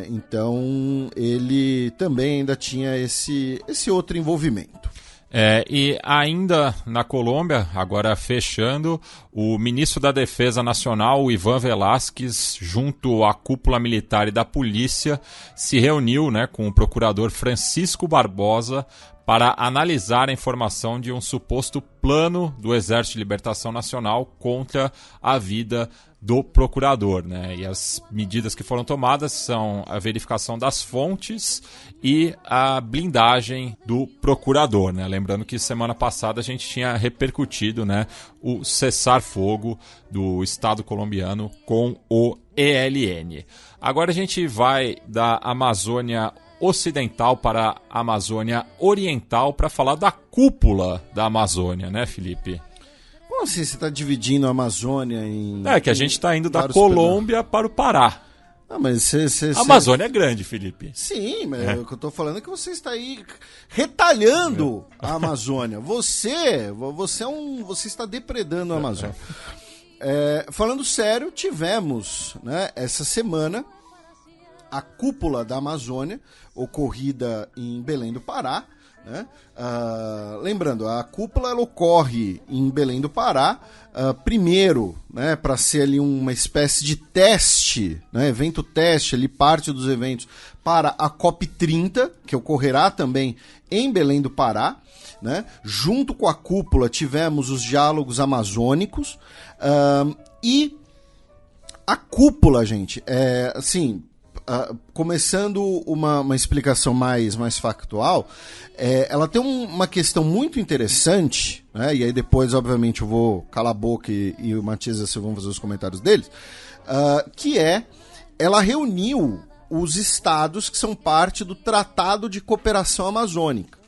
Então ele também ainda tinha esse outro envolvimento. E ainda na Colômbia, agora fechando, o ministro da Defesa Nacional, o Iván Velásquez, junto à cúpula militar e da polícia, se reuniu, né, com o procurador Francisco Barbosa para analisar a informação de um suposto plano do Exército de Libertação Nacional contra a vida do procurador, né? E as medidas que foram tomadas são a verificação das fontes e a blindagem do procurador, né? Lembrando que semana passada a gente tinha repercutido, né, o cessar-fogo do Estado colombiano com o ELN. Agora a gente vai da Amazônia Ocidental para a Amazônia Oriental para falar da cúpula da Amazônia, né, Felipe? Como assim você está dividindo a Amazônia em... que a gente está indo da Colômbia para o Pará. Mas a Amazônia é grande, Felipe. Sim, mas o que eu estou falando é que você está aí retalhando a Amazônia. Você está depredando a Amazônia. Falando sério, tivemos, né, essa semana a cúpula da Amazônia, ocorrida em Belém do Pará, né? Lembrando, a cúpula ela ocorre em Belém do Pará, primeiro, né, para ser ali uma espécie de teste, né, evento teste, ali parte dos eventos para a COP30, que ocorrerá também em Belém do Pará, né? Junto com a cúpula tivemos os diálogos amazônicos, e a cúpula, gente, assim... começando uma explicação mais factual, ela tem uma questão muito interessante, né? E aí depois, obviamente, eu vou calar a boca e o Matias e você vão fazer os comentários deles, que ela reuniu os estados que são parte do Tratado de Cooperação Amazônica.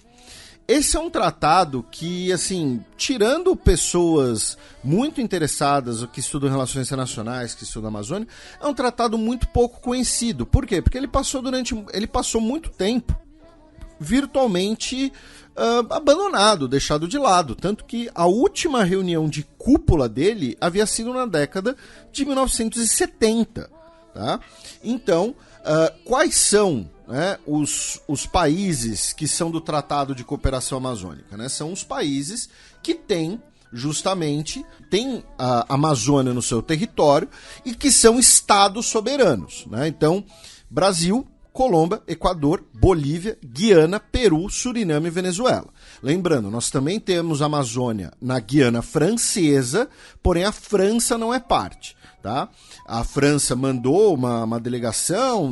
Esse é um tratado que, assim, tirando pessoas muito interessadas ou que estudam relações internacionais, que estudam a Amazônia, é um tratado muito pouco conhecido. Por quê? Porque ele passou muito tempo virtualmente abandonado, deixado de lado. Tanto que a última reunião de cúpula dele havia sido na década de 1970. Tá? Então, quais são... né, os países que são do Tratado de Cooperação Amazônica, né? São os países que têm a Amazônia no seu território e que são estados soberanos, né? Então, Brasil, Colômbia, Equador, Bolívia, Guiana, Peru, Suriname e Venezuela. Lembrando, nós também temos a Amazônia na Guiana Francesa, porém a França não é parte. Tá? A França mandou uma delegação,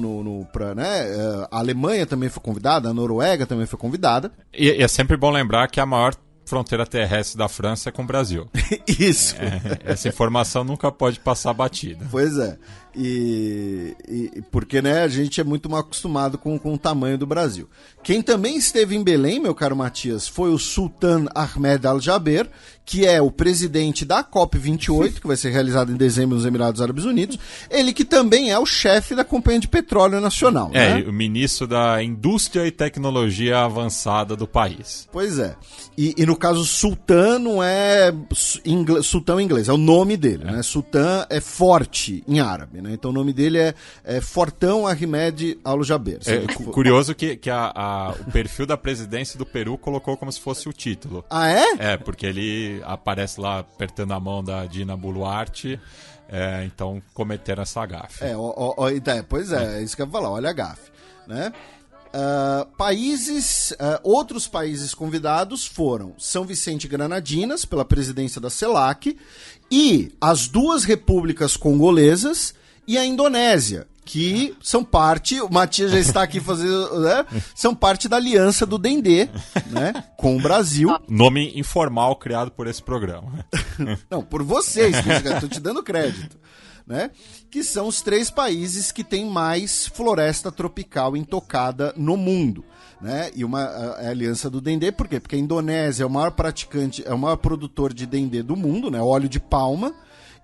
né? A Alemanha também foi convidada, a Noruega também foi convidada. E é sempre bom lembrar que a maior fronteira terrestre da França é com o Brasil. Isso. Essa informação nunca pode passar batida. Pois é. E porque, né, a gente é muito mal acostumado com o tamanho do Brasil. Quem também esteve em Belém, meu caro Matias, foi o Sultan Ahmed Al-Jaber, que é o presidente da COP28, que vai ser realizada em dezembro nos Emirados Árabes Unidos. Ele que também é o chefe da Companhia de Petróleo Nacional. Né? O ministro da Indústria e Tecnologia Avançada do país. Pois é. E no caso, Sultan não é sultão em inglês, é o nome dele. Né? Sultan é forte em árabe. Né? Então o nome dele é Fortão Ahmed Al-Jaber. Curioso que o perfil da presidência do Peru colocou como se fosse o título. Ah, é? Porque ele aparece lá apertando a mão da Dina Boluarte, então cometeram essa gafe. Pois é isso que eu ia falar, olha a gafe. Né? Outros países convidados foram São Vicente e Granadinas, pela presidência da CELAC, e as duas repúblicas congolesas e a Indonésia, que são parte, o Matias já está aqui fazendo, né? São parte da aliança do Dendê, né? Com o Brasil. Nome informal criado por esse programa. Não, por vocês, estou te dando crédito. Né? Que são os 3 países que têm mais floresta tropical intocada no mundo. Né? E a aliança do Dendê, por quê? Porque a Indonésia é o maior produtor de Dendê do mundo, né? Óleo de palma.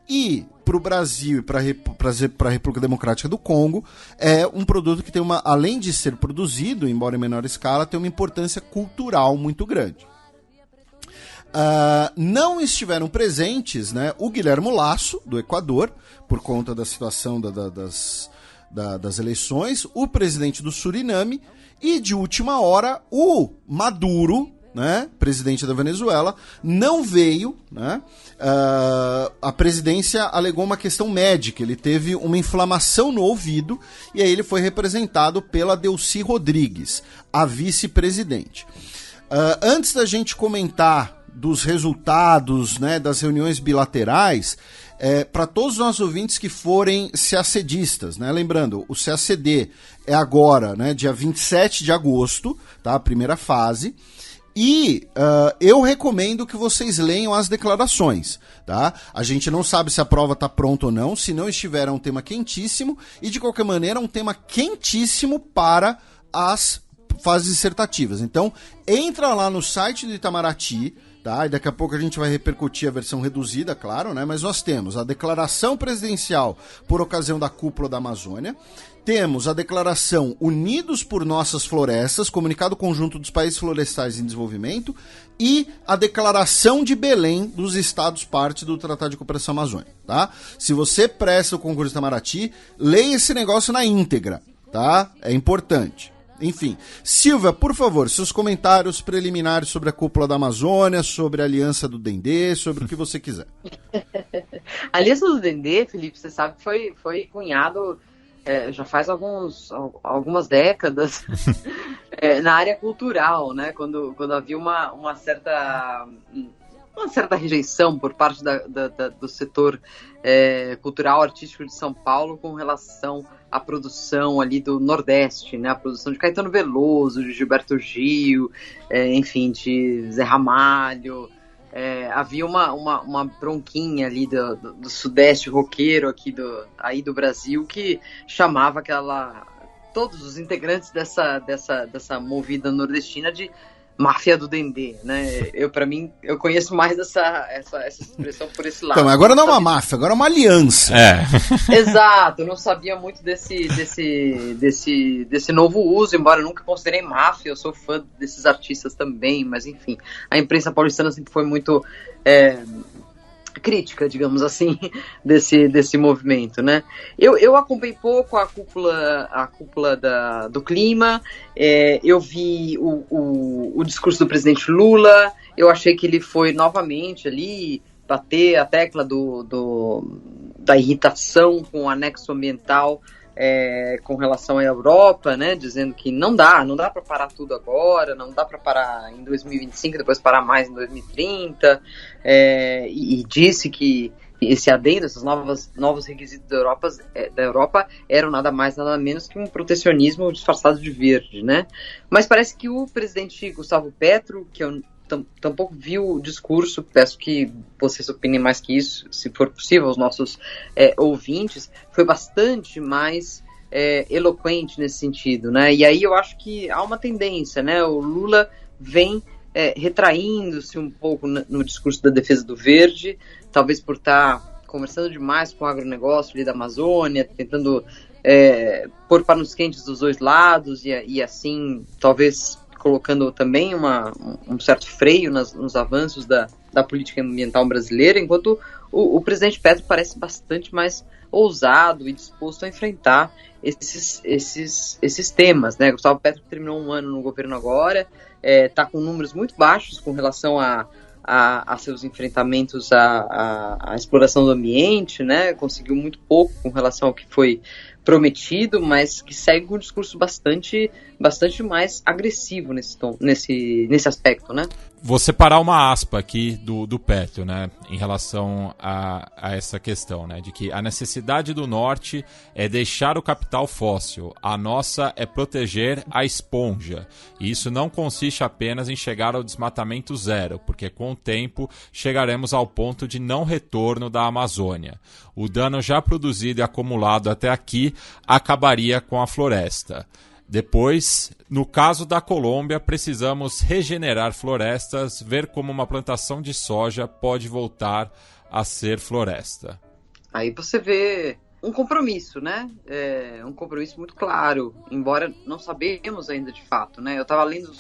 E para o Brasil e para a República Democrática do Congo, é um produto que tem além de ser produzido, embora em menor escala, tem uma importância cultural muito grande. Não estiveram presentes, né, o Guilherme Lasso, do Equador, por conta da situação das eleições, o presidente do Suriname e, de última hora, o Maduro, né, presidente da Venezuela, não veio, né, a presidência alegou uma questão médica, ele teve uma inflamação no ouvido e aí ele foi representado pela Delcy Rodrigues, a vice-presidente. Antes da gente comentar dos resultados, né, das reuniões bilaterais, para todos os nossos ouvintes que forem CACDistas, né, lembrando, o CACD é agora, né, dia 27 de agosto, tá, a primeira fase. E eu recomendo que vocês leiam as declarações, tá? A gente não sabe se a prova está pronta ou não, se não estiver é um tema quentíssimo, e de qualquer maneira é um tema quentíssimo para as fases dissertativas. Então, entra lá no site do Itamaraty, tá? E daqui a pouco a gente vai repercutir a versão reduzida, claro, né? Mas nós temos a declaração presidencial por ocasião da cúpula da Amazônia, temos a declaração Unidos por Nossas Florestas, comunicado conjunto dos países florestais em desenvolvimento, e a declaração de Belém dos estados parte do Tratado de Cooperação Amazônica, tá? Se você presta o concurso Itamaraty, leia esse negócio na íntegra, tá? É importante. Enfim, Silvia, por favor, seus comentários preliminares sobre a cúpula da Amazônia, sobre a aliança do Dendê, sobre o que você quiser. A aliança do Dendê, Felipe, você sabe que foi cunhado já faz algumas décadas na área cultural, né? Quando havia uma certa rejeição por parte do setor cultural artístico de São Paulo com relação à produção ali do Nordeste, né? A produção de Caetano Veloso, de Gilberto Gil, enfim, de Zé Ramalho. Havia uma bronquinha ali do sudeste roqueiro aqui do Brasil que chamava todos os integrantes dessa movida nordestina de máfia do Dendê, né? Eu conheço mais essa expressão por esse lado. Então, agora não é uma máfia, agora é uma aliança. Exato, eu não sabia muito desse novo uso, embora eu nunca considerei máfia, eu sou fã desses artistas também, mas enfim, a imprensa paulistana sempre foi muito crítica, digamos assim, desse movimento, né? Eu acompanhei pouco a cúpula do clima, eu vi o discurso do presidente Lula, eu achei que ele foi novamente ali bater a tecla da irritação com o anexo ambiental com relação à Europa, né, dizendo que não dá para parar tudo agora, não dá para parar em 2025, depois parar mais em 2030, e disse que esse adendo, esses novos requisitos da Europa eram nada mais, nada menos que um protecionismo disfarçado de verde, né? Mas parece que o presidente Gustavo Petro, que eu tampouco vi o discurso, peço que vocês opinem mais que isso, se for possível, os nossos ouvintes, foi bastante mais eloquente nesse sentido, né? E aí eu acho que há uma tendência, né? O Lula vem retraindo-se um pouco no discurso da defesa do verde, talvez por estar conversando demais com o agronegócio ali da Amazônia, tentando pôr panos quentes dos dois lados e assim, talvez colocando também um certo freio nos avanços da política ambiental brasileira, enquanto o presidente Petro parece bastante mais ousado e disposto a enfrentar esses temas, né? Gustavo Petro terminou um ano no governo agora, está com números muito baixos com relação a seus enfrentamentos à exploração do ambiente, né? Conseguiu muito pouco com relação ao que foi prometido, mas que segue com um discurso bastante mais agressivo nesse aspecto, né? Vou separar uma aspa aqui do Petro, né, em relação a essa questão, né, de que a necessidade do Norte é deixar o capital fóssil, a nossa é proteger a esponja. E isso não consiste apenas em chegar ao desmatamento zero, porque com o tempo chegaremos ao ponto de não retorno da Amazônia. O dano já produzido e acumulado até aqui acabaria com a floresta. Depois, no caso da Colômbia, precisamos regenerar florestas, ver como uma plantação de soja pode voltar a ser floresta. Aí você vê um compromisso, né? Um compromisso muito claro, embora não sabemos ainda de fato, né? Eu estava lendo,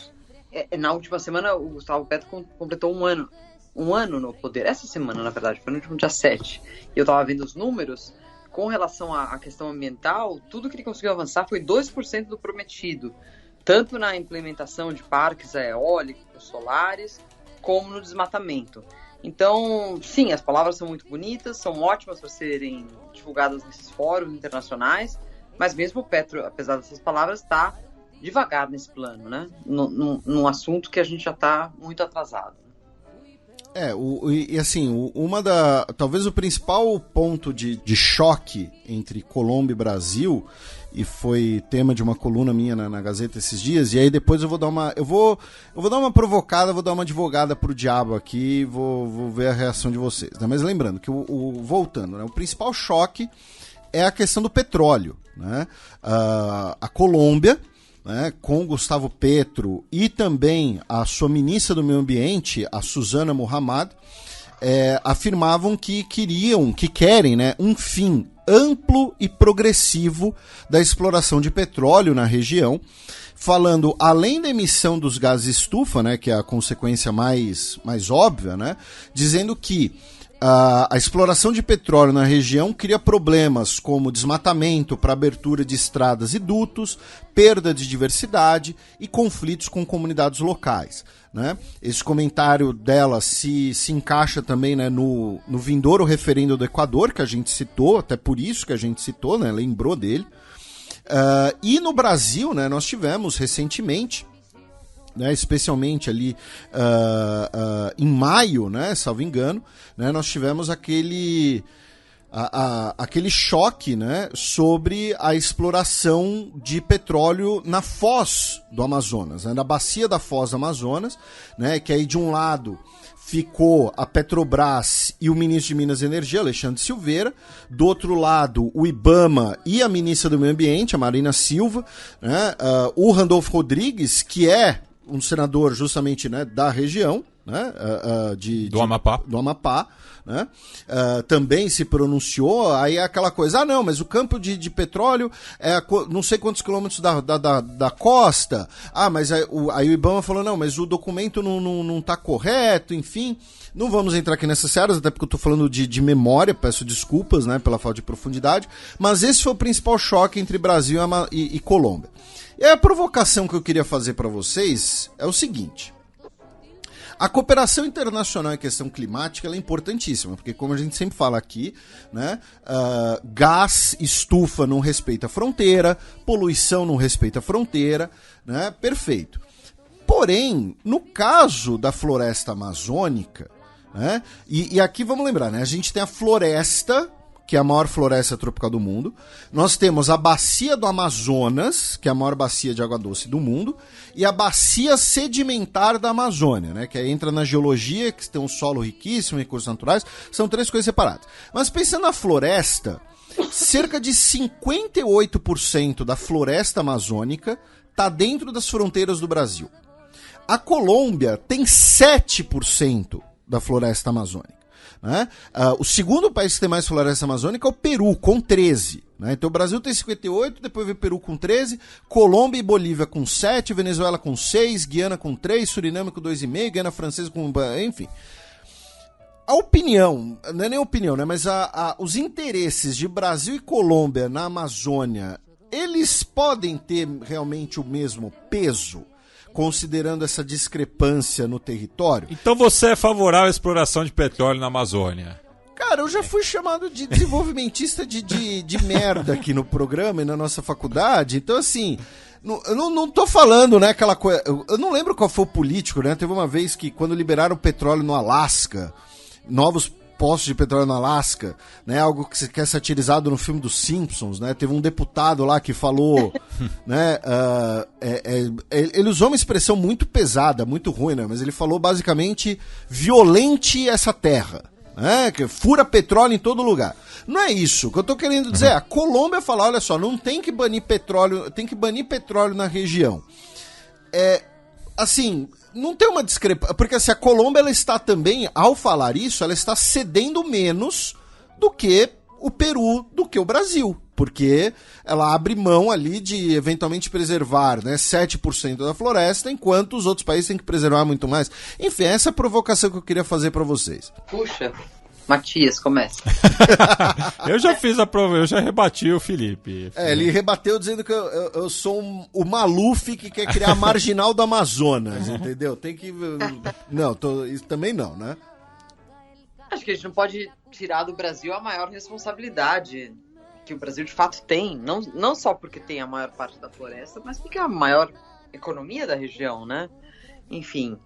na última semana o Gustavo Petro completou um ano no poder. Essa semana, na verdade, foi no último dia 7. E eu estava vendo os números, com relação à questão ambiental, tudo que ele conseguiu avançar foi 2% do prometido, tanto na implementação de parques eólicos, solares, como no desmatamento. Então, sim, as palavras são muito bonitas, são ótimas para serem divulgadas nesses fóruns internacionais, mas mesmo o Petro, apesar dessas palavras, está devagar nesse plano, né? Num assunto que a gente já está muito atrasado. Talvez o principal ponto de choque entre Colômbia e Brasil, e foi tema de uma coluna minha na Gazeta esses dias, e aí depois eu vou dar uma provocada, vou dar uma advogada pro diabo aqui, vou ver a reação de vocês, né? Mas lembrando que voltando, né? O principal choque é a questão do petróleo, né? A Colômbia, né, com Gustavo Petro e também a sua ministra do Meio Ambiente, a Susana Muhammad, afirmavam que querem, né, um fim amplo e progressivo da exploração de petróleo na região, falando, além da emissão dos gases estufa, né, que é a consequência mais óbvia, né, dizendo que a exploração de petróleo na região cria problemas como desmatamento para abertura de estradas e dutos, perda de diversidade e conflitos com comunidades locais, né? Esse comentário dela se encaixa também, né, no vindouro referendo do Equador, que a gente citou, até por isso que a gente citou, né, lembrou dele. E no Brasil, né, nós tivemos recentemente, né, especialmente ali em maio, né, salvo engano, né, nós tivemos aquele choque, né, sobre a exploração de petróleo na foz do Amazonas, né, na bacia da foz do Amazonas, né, que aí de um lado ficou a Petrobras e o ministro de Minas e Energia, Alexandre Silveira, do outro lado o IBAMA e a ministra do Meio Ambiente, a Marina Silva, né, o Randolfo Rodrigues, que é um senador justamente, né, da região, né, do Amapá, né, também se pronunciou. Aí é aquela coisa, não, mas o campo de petróleo é não sei quantos quilômetros da costa, mas aí o IBAMA falou, não, mas o documento não tá correto, enfim. Não vamos entrar aqui nessas áreas, até porque eu tô falando de memória, peço desculpas, né, pela falta de profundidade, mas esse foi o principal choque entre Brasil e Colômbia. E a provocação que eu queria fazer para vocês é o seguinte: a cooperação internacional em questão climática ela é importantíssima, porque como a gente sempre fala aqui, né, gás, estufa não respeita a fronteira, poluição não respeita a fronteira, né, perfeito. Porém, no caso da floresta amazônica, né, e aqui vamos lembrar, né, a gente tem a floresta, que é a maior floresta tropical do mundo. Nós temos a bacia do Amazonas, que é a maior bacia de água doce do mundo, e a bacia sedimentar da Amazônia, né, que aí entra na geologia, que tem um solo riquíssimo, recursos naturais, são três coisas separadas. Mas pensando na floresta, cerca de 58% da floresta amazônica está dentro das fronteiras do Brasil. A Colômbia tem 7% da floresta amazônica. Né? O segundo país que tem mais floresta amazônica é o Peru, com 13. Né? Então o Brasil tem 58, depois vem o Peru com 13, Colômbia e Bolívia com 7, Venezuela com 6, Guiana com 3, Suriname com 2,5, Guiana Francesa com... enfim. A opinião, não é nem opinião, né? Mas os interesses de Brasil e Colômbia na Amazônia, eles podem ter realmente o mesmo peso? Considerando essa discrepância no território. Então você é favorável à exploração de petróleo na Amazônia? Cara, eu já fui chamado de desenvolvimentista de merda aqui no programa e na nossa faculdade. Então, assim, eu não tô falando, né, aquela coisa... Eu não lembro qual foi o político, né? Teve uma vez que, quando liberaram o petróleo no Alasca, novos postos de petróleo no Alasca, né, algo que é satirizado no filme dos Simpsons, né, teve um deputado lá que falou, né, ele usou uma expressão muito pesada, muito ruim, né, mas ele falou basicamente, violente essa terra, né, que fura petróleo em todo lugar. Não é isso, o que eu tô querendo dizer, a Colômbia fala, olha só, não tem que banir petróleo, tem que banir petróleo na região. Assim, não tem uma discrepância, porque assim, a Colômbia ela está também, ao falar isso, ela está cedendo menos do que o Peru do que o Brasil, porque ela abre mão ali de eventualmente preservar, né, 7% da floresta, enquanto os outros países têm que preservar muito mais. Enfim, essa é a provocação que eu queria fazer para vocês. Puxa, Matias, começa. Eu já fiz a prova, eu já rebati o Felipe. Ele rebateu dizendo que eu sou o Maluf que quer criar a marginal do Amazonas, entendeu? Tem que... Não, isso também não, né? Acho que a gente não pode tirar do Brasil a maior responsabilidade que o Brasil de fato tem, não só porque tem a maior parte da floresta, mas porque é a maior economia da região, né? Enfim...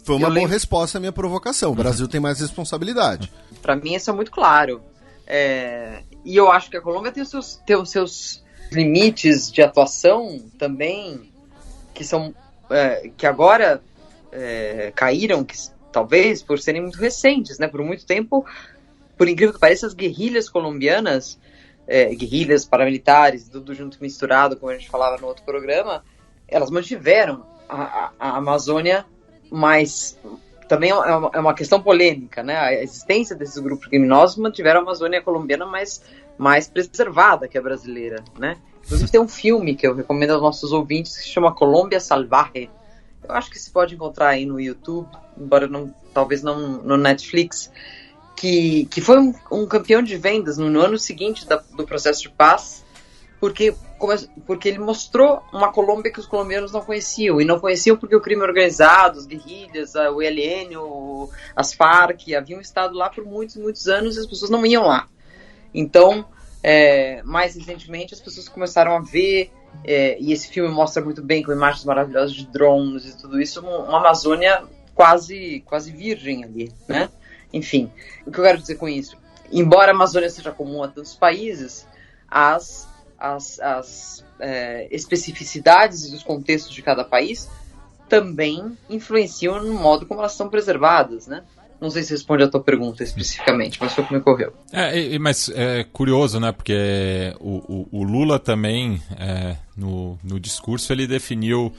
Foi uma boa resposta à minha provocação. O Brasil tem mais responsabilidade. Para mim isso é muito claro. E eu acho que a Colômbia tem os seus limites de atuação também, que são que agora caíram, que, talvez por serem muito recentes, né? Por muito tempo, por incrível que pareça, as guerrilhas colombianas, guerrilhas paramilitares, tudo junto misturado, como a gente falava no outro programa, elas mantiveram a Amazônia, mas também é uma questão polêmica, né? A existência desses grupos criminosos mantiveram a Amazônia colombiana mais preservada que a brasileira, né? Inclusive tem um filme que eu recomendo aos nossos ouvintes que se chama Colômbia Salvaje. Eu acho que se pode encontrar aí no YouTube, embora talvez não no Netflix, que foi um campeão de vendas no ano seguinte do processo de paz, porque ele mostrou uma Colômbia que os colombianos não conheciam, e não conheciam porque o crime organizado, as guerrilhas, o ELN, as FARC, haviam estado lá por muitos, muitos anos e as pessoas não iam lá. Então, mais recentemente, as pessoas começaram a ver, e esse filme mostra muito bem, com imagens maravilhosas de drones e tudo isso, uma Amazônia quase virgem ali, né? Enfim, o que eu quero dizer com isso? Embora a Amazônia seja comum a tantos países, as especificidades dos contextos de cada país também influenciam no modo como elas são preservadas, né? Não sei se responde a tua pergunta especificamente, mas foi o que me ocorreu. Mas é curioso, né? Porque o Lula também, no discurso, ele definiu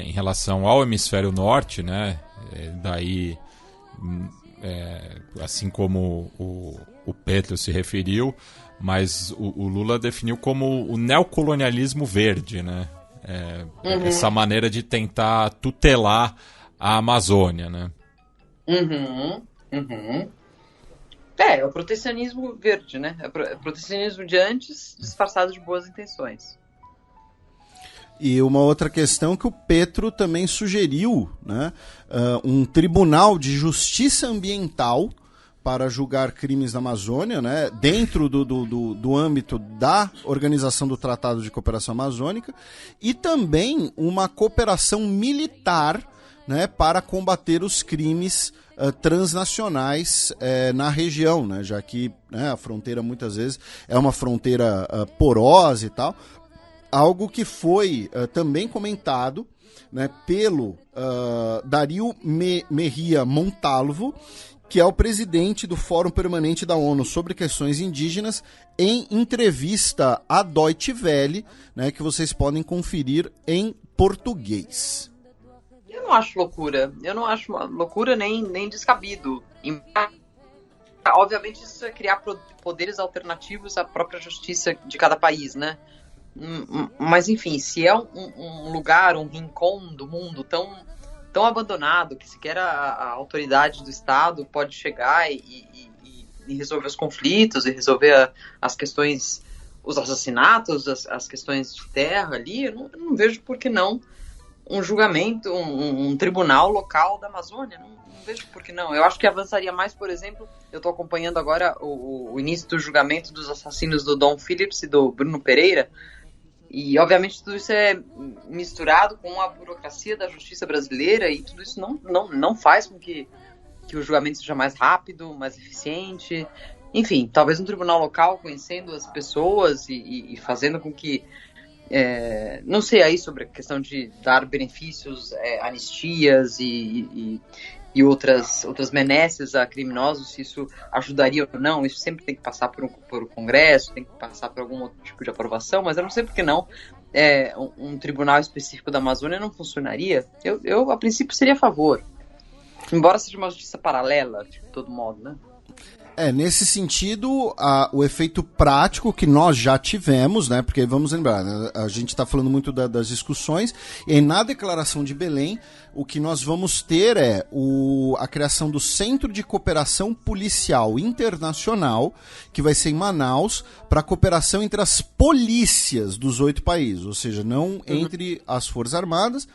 em relação ao hemisfério norte, né? Daí, assim como o Petro se referiu, mas o Lula definiu como o neocolonialismo verde, né? Essa maneira de tentar tutelar a Amazônia, né? É o protecionismo verde, né? É o protecionismo de antes, disfarçado de boas intenções. E uma outra questão que o Petro também sugeriu, né? Um tribunal de justiça ambiental para julgar crimes na Amazônia, né, dentro do âmbito da Organização do Tratado de Cooperação Amazônica, e também uma cooperação militar, né, para combater os crimes transnacionais na região, né, já que, né, a fronteira muitas vezes é uma fronteira porosa e tal, algo que foi também comentado, né, pelo Darío Mejía Montalvo, que é o presidente do Fórum Permanente da ONU sobre Questões Indígenas, em entrevista à Deutsche Welle, né, que vocês podem conferir em português. Eu não acho loucura. Eu não acho uma loucura nem descabido. Obviamente isso é criar poderes alternativos à própria justiça de cada país, né? Mas enfim, se é um lugar, um rincão do mundo tão abandonado que sequer a autoridade do Estado pode chegar e resolver os conflitos e resolver as questões, os assassinatos, as questões de terra ali, eu não vejo por que não um julgamento, um tribunal local da Amazônia, não vejo por que não. Eu acho que avançaria mais, por exemplo, eu estou acompanhando agora o início do julgamento dos assassinos do Dom Phillips e do Bruno Pereira, e, obviamente, tudo isso é misturado com a burocracia da justiça brasileira e tudo isso não faz com que o julgamento seja mais rápido, mais eficiente. Enfim, talvez um tribunal local conhecendo as pessoas e fazendo com que... não sei aí sobre a questão de dar benefícios, anistias e outras benesses a criminosos, se isso ajudaria ou não. Isso sempre tem que passar por o Congresso, tem que passar por algum outro tipo de aprovação, mas eu não sei por que não um tribunal específico da Amazônia não funcionaria. Eu a princípio, seria a favor. Embora seja uma justiça paralela, de todo modo, né? Nesse sentido, o efeito prático que nós já tivemos, né? Porque vamos lembrar, né, a gente está falando muito das discussões, e na Declaração de Belém, o que nós vamos ter é a criação do Centro de Cooperação Policial Internacional, que vai ser em Manaus, para a cooperação entre as polícias dos 8 países, ou seja, não entre as Forças Armadas,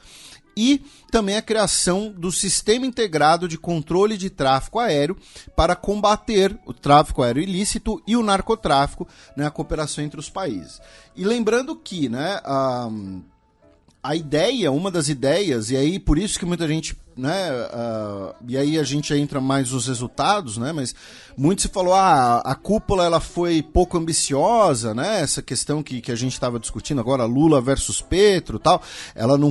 e também a criação do Sistema Integrado de Controle de Tráfego Aéreo para combater o tráfico aéreo ilícito e o narcotráfico, né, a cooperação entre os países. E lembrando que, né, a ideia, uma das ideias, e aí por isso que muita gente, né, e aí a gente entra mais nos resultados, né, mas muito se falou, a cúpula ela foi pouco ambiciosa, né, essa questão que a gente estava discutindo agora, Lula versus Petro, tal, ela não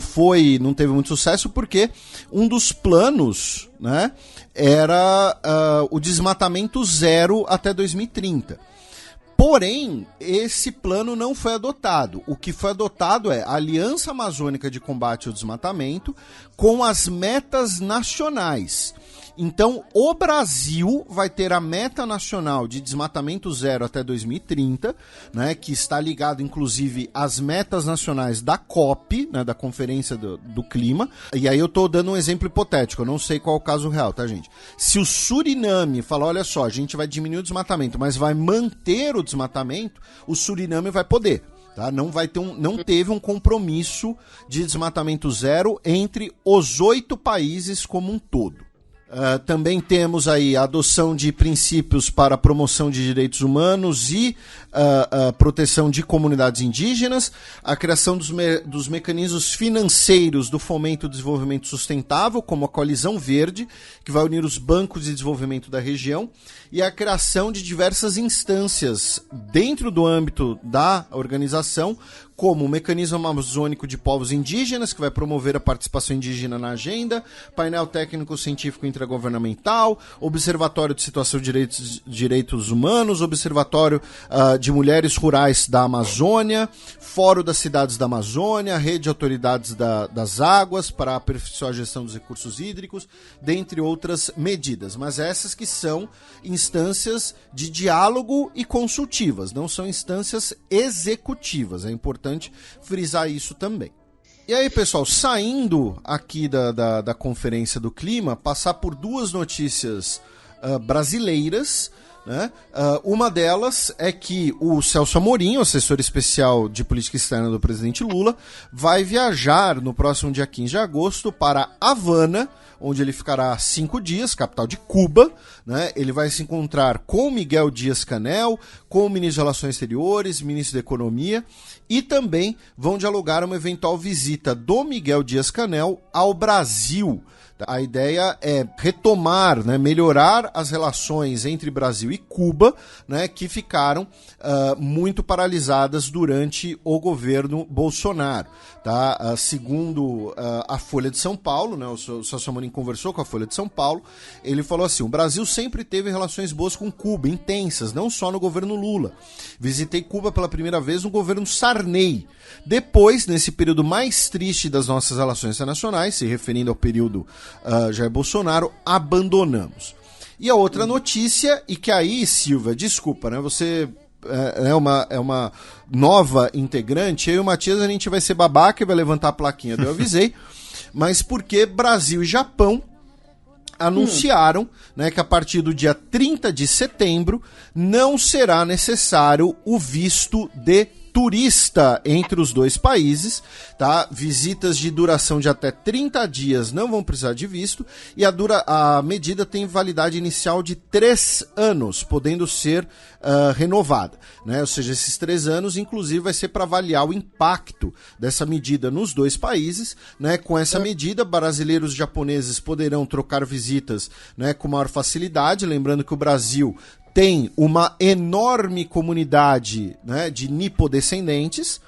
teve muito sucesso porque um dos planos, né, era o desmatamento zero até 2030. Porém, esse plano não foi adotado. O que foi adotado é a Aliança Amazônica de Combate ao Desmatamento com as metas nacionais. Então, o Brasil vai ter a meta nacional de desmatamento zero até 2030, né, que está ligado, inclusive, às metas nacionais da COP, né, da Conferência do Clima. E aí eu estou dando um exemplo hipotético, eu não sei qual é o caso real, tá, gente? Se o Suriname falar, olha só, a gente vai diminuir o desmatamento, mas vai manter o desmatamento, o Suriname vai poder. Tá? Não teve um compromisso de desmatamento zero entre os 8 países como um todo. Também temos aí a adoção de princípios para a promoção de direitos humanos e a proteção de comunidades indígenas, a criação dos mecanismos financeiros do fomento do desenvolvimento sustentável, como a Coalizão Verde, que vai unir os bancos de desenvolvimento da região, e a criação de diversas instâncias dentro do âmbito da organização, como o Mecanismo Amazônico de Povos Indígenas, que vai promover a participação indígena na agenda, painel técnico-científico intergovernamental, Observatório de Situação de Direitos Humanos, Observatório de Mulheres Rurais da Amazônia, Fórum das Cidades da Amazônia, Rede de Autoridades das Águas para aperfeiçoar a gestão dos recursos hídricos, dentre outras medidas. Mas essas que são instâncias de diálogo e consultivas, não são instâncias executivas. É importante frisar isso também. E aí, pessoal, saindo aqui da Conferência do Clima, passar por 2 notícias brasileiras, né? Uma delas é que o Celso Amorim, o assessor especial de política externa do presidente Lula, vai viajar no próximo dia 15 de agosto para Havana, onde ele ficará 5 dias, capital de Cuba, né? Ele vai se encontrar com Miguel Dias-Canel, com o ministro de Relações Exteriores, ministro da Economia, e também vão dialogar uma eventual visita do Miguel Dias-Canel ao Brasil. A ideia é retomar, né, melhorar as relações entre Brasil e Cuba, né, que ficaram muito paralisadas durante o governo Bolsonaro. Tá? Segundo a Folha de São Paulo, né, o Celso Amorim conversou com a Folha de São Paulo, ele falou assim: o Brasil sempre teve relações boas com Cuba, intensas, não só no governo Lula. Visitei Cuba pela primeira vez no governo Sarney. Depois, nesse período mais triste das nossas relações internacionais, se referindo ao período Jair Bolsonaro, abandonamos. E a outra notícia, e que aí, Silvia, desculpa, né? Você é uma nova integrante, eu e o Matias a gente vai ser babaca e vai levantar a plaquinha, eu avisei, mas porque Brasil e Japão anunciaram, né, que a partir do dia 30 de setembro não será necessário o visto de turista entre os 2 países, tá? Visitas de duração de até 30 dias não vão precisar de visto, e a medida tem validade inicial de 3 anos, podendo ser renovada, né? Ou seja, esses 3 anos, inclusive, vai ser para avaliar o impacto dessa medida nos 2 países, né? Com essa medida, brasileiros e japoneses poderão trocar visitas, né, com maior facilidade, lembrando que o Brasil tem uma enorme comunidade, né, de nipodescendentes,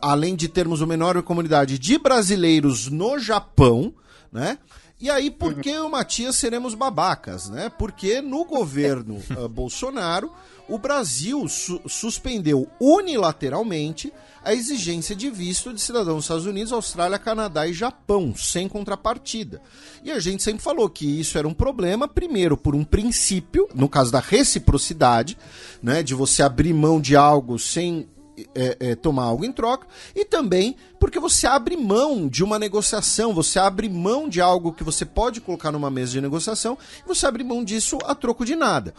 além de termos uma enorme comunidade de brasileiros no Japão, né? E aí, por que o Matias seremos babacas, né? Porque no governo Bolsonaro, o Brasil suspendeu unilateralmente a exigência de visto de cidadãos dos Estados Unidos, Austrália, Canadá e Japão, sem contrapartida. E a gente sempre falou que isso era um problema, primeiro, por um princípio, no caso da reciprocidade, né? De você abrir mão de algo sem tomar algo em troca, e também porque você abre mão de uma negociação, você abre mão de algo que você pode colocar numa mesa de negociação, e você abre mão disso a troco de nada.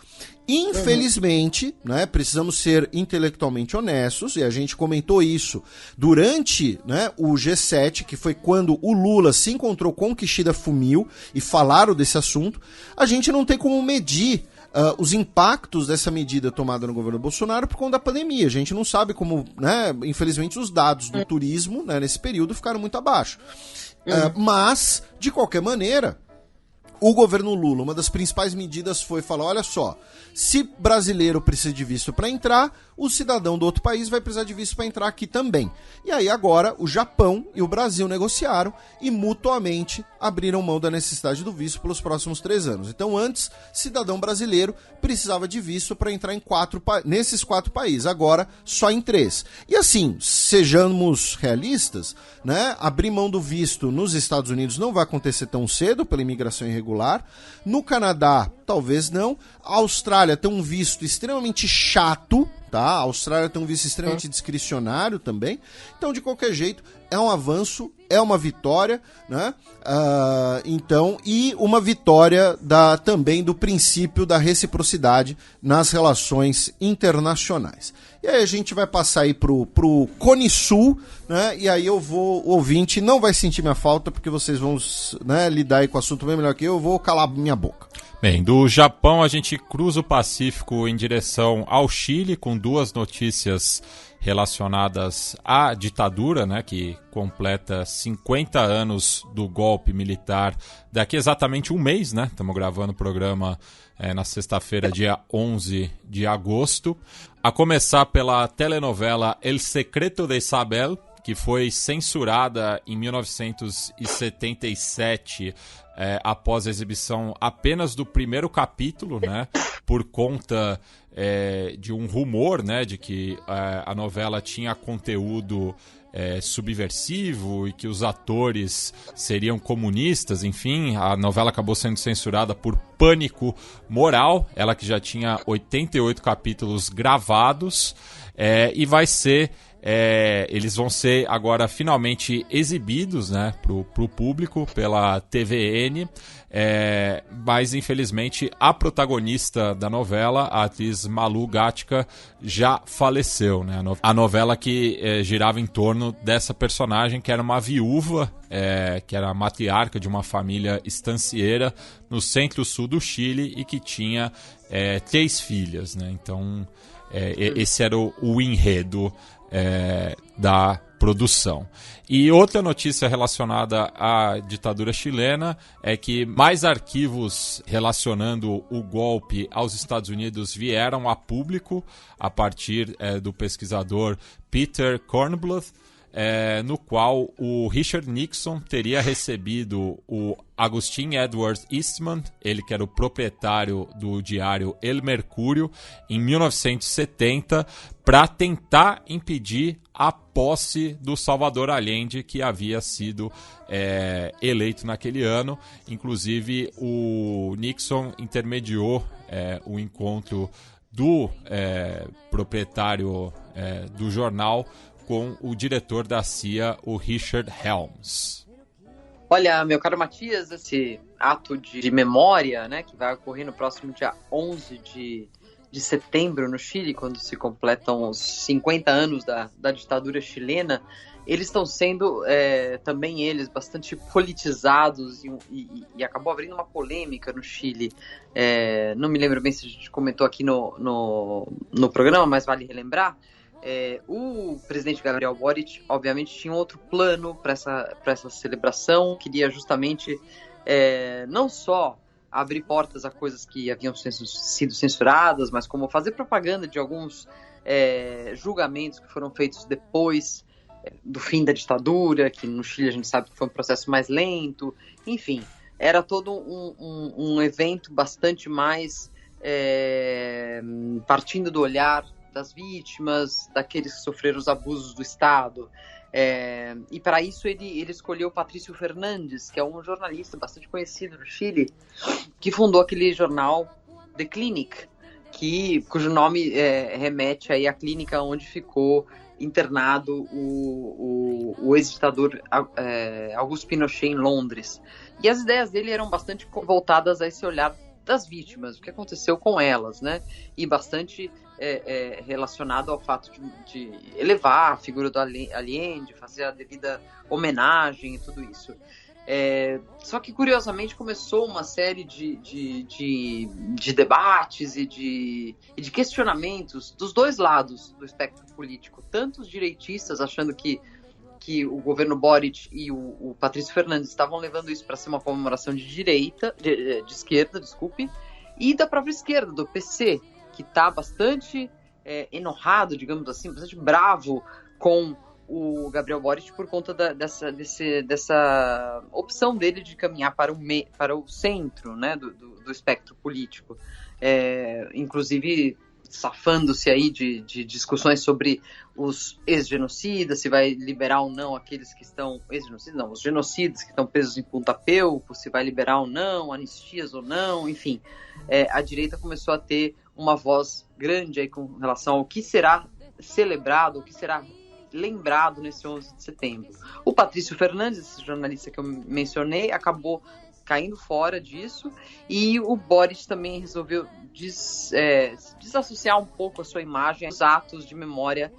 Infelizmente, né, precisamos ser intelectualmente honestos, e a gente comentou isso durante, né, o G7, que foi quando o Lula se encontrou com Kishida Fumio e falaram desse assunto. A gente não tem como medir os impactos dessa medida tomada no governo Bolsonaro por conta da pandemia. A gente não sabe como, né, infelizmente, os dados do turismo, né, nesse período ficaram muito abaixo. Mas, de qualquer maneira, o governo Lula, uma das principais medidas foi falar, olha só, se brasileiro precisa de visto para entrar, o cidadão do outro país vai precisar de visto para entrar aqui também. E aí agora o Japão e o Brasil negociaram e mutuamente abriram mão da necessidade do visto pelos próximos 3 anos. Então antes, cidadão brasileiro precisava de visto para entrar nesses 4 países, agora só em 3. E assim, sejamos realistas, né? Abrir mão do visto nos Estados Unidos não vai acontecer tão cedo pela imigração irregular. No Canadá, talvez não. A Austrália tem um visto extremamente chato, tá? A Austrália tem um visto extremamente discricionário também. Então, de qualquer jeito, é um avanço, é uma vitória, né? Então, e uma vitória também do princípio da reciprocidade nas relações internacionais. E aí a gente vai passar aí pro Cone Sul, né? E aí o ouvinte não vai sentir minha falta, porque vocês vão, né, lidar aí com o assunto bem melhor que eu vou calar minha boca. Bem, do Japão a gente cruza o Pacífico em direção ao Chile, com 2 notícias relacionadas à ditadura, né, que completa 50 anos do golpe militar daqui exatamente um mês, né? Estamos gravando o programa na sexta-feira, dia 11 de agosto. A começar pela telenovela El Secreto de Isabel, que foi censurada em 1977 após a exibição apenas do primeiro capítulo, né, por conta de um rumor, né, de que a novela tinha conteúdo subversivo e que os atores seriam comunistas. Enfim, a novela acabou sendo censurada por pânico moral, ela que já tinha 88 capítulos gravados, e vai ser... eles vão ser agora finalmente exibidos, né, pro público pela TVN, mas infelizmente a protagonista da novela, a atriz Malu Gatica, já faleceu, né? A novela que girava em torno dessa personagem, que era uma viúva, que era a matriarca de uma família estancieira no centro-sul do Chile e que tinha 3 filhas, né? Então esse era o enredo da produção. E outra notícia relacionada à ditadura chilena é que mais arquivos relacionando o golpe aos Estados Unidos vieram a público a partir do pesquisador Peter Kornbluth, no qual o Richard Nixon teria recebido o Augustin Edward Eastman, ele que era o proprietário do diário El Mercúrio, em 1970, para tentar impedir a posse do Salvador Allende, que havia sido eleito naquele ano. Inclusive, o Nixon intermediou o encontro do proprietário do jornal com o diretor da CIA, o Richard Helms. Olha, meu caro Matias, esse ato de memória, né, que vai ocorrer no próximo dia 11 de setembro no Chile, quando se completam os 50 anos da ditadura chilena, eles estão sendo, também eles, bastante politizados e acabou abrindo uma polêmica no Chile. Não me lembro bem se a gente comentou aqui no programa, mas vale relembrar. O presidente Gabriel Boric, obviamente, tinha outro plano para essa celebração, queria justamente não só abrir portas a coisas que haviam sido censuradas, mas como fazer propaganda de alguns julgamentos que foram feitos depois do fim da ditadura, que no Chile a gente sabe que foi um processo mais lento, enfim, era todo um evento bastante mais partindo do olhar das vítimas, daqueles que sofreram os abusos do Estado. E para isso ele escolheu Patrício Fernandes, que é um jornalista bastante conhecido no Chile, que fundou aquele jornal The Clinic, cujo nome remete aí à clínica onde ficou internado o ex-ditador Augusto Pinochet em Londres. E as ideias dele eram bastante voltadas a esse olhar das vítimas, o que aconteceu com elas, né? E bastante relacionado ao fato de elevar a figura do Allende, fazer a devida homenagem e tudo isso. Só que, curiosamente, começou uma série de debates e de questionamentos dos dois lados do espectro político, tanto os direitistas achando que o governo Boric e o Patrício Fernandes estavam levando isso para ser uma comemoração de esquerda, e da própria esquerda, do PC, que está bastante enorrado, digamos assim, bastante bravo com o Gabriel Boric por conta dessa opção dele de caminhar para o centro, né, do espectro político. Inclusive safando-se aí de discussões sobre os ex-genocidas, se vai liberar ou não aqueles que estão... Ex-genocidas não, os genocidas que estão presos em Punta Peuco, se vai liberar ou não, anistias ou não, enfim. A direita começou a ter uma voz grande aí com relação ao que será celebrado, o que será lembrado nesse 11 de setembro. O Patrício Fernandes, esse jornalista que eu mencionei, acabou caindo fora disso, e o Boric também resolveu desassociar um pouco a sua imagem dos atos de memória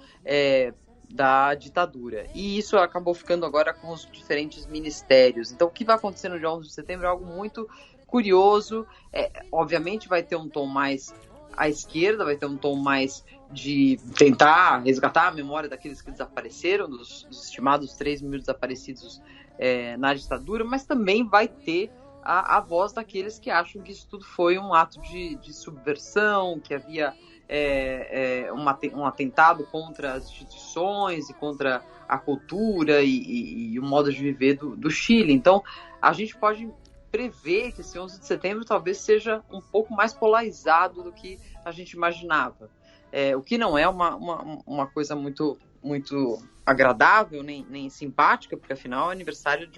da ditadura. E isso acabou ficando agora com os diferentes ministérios. Então, o que vai acontecer no dia 11 de setembro é algo muito curioso. Obviamente vai ter um tom mais à esquerda, vai ter um tom mais de tentar resgatar a memória daqueles que desapareceram, dos estimados 3 mil desaparecidos na ditadura, mas também vai ter a voz daqueles que acham que isso tudo foi um ato de subversão, que havia um atentado contra as instituições e contra a cultura e o modo de viver do Chile. Então, a gente pode prever que esse 11 de setembro talvez seja um pouco mais polarizado do que a gente imaginava. O que não é uma coisa muito, muito agradável, nem simpática, porque afinal é aniversário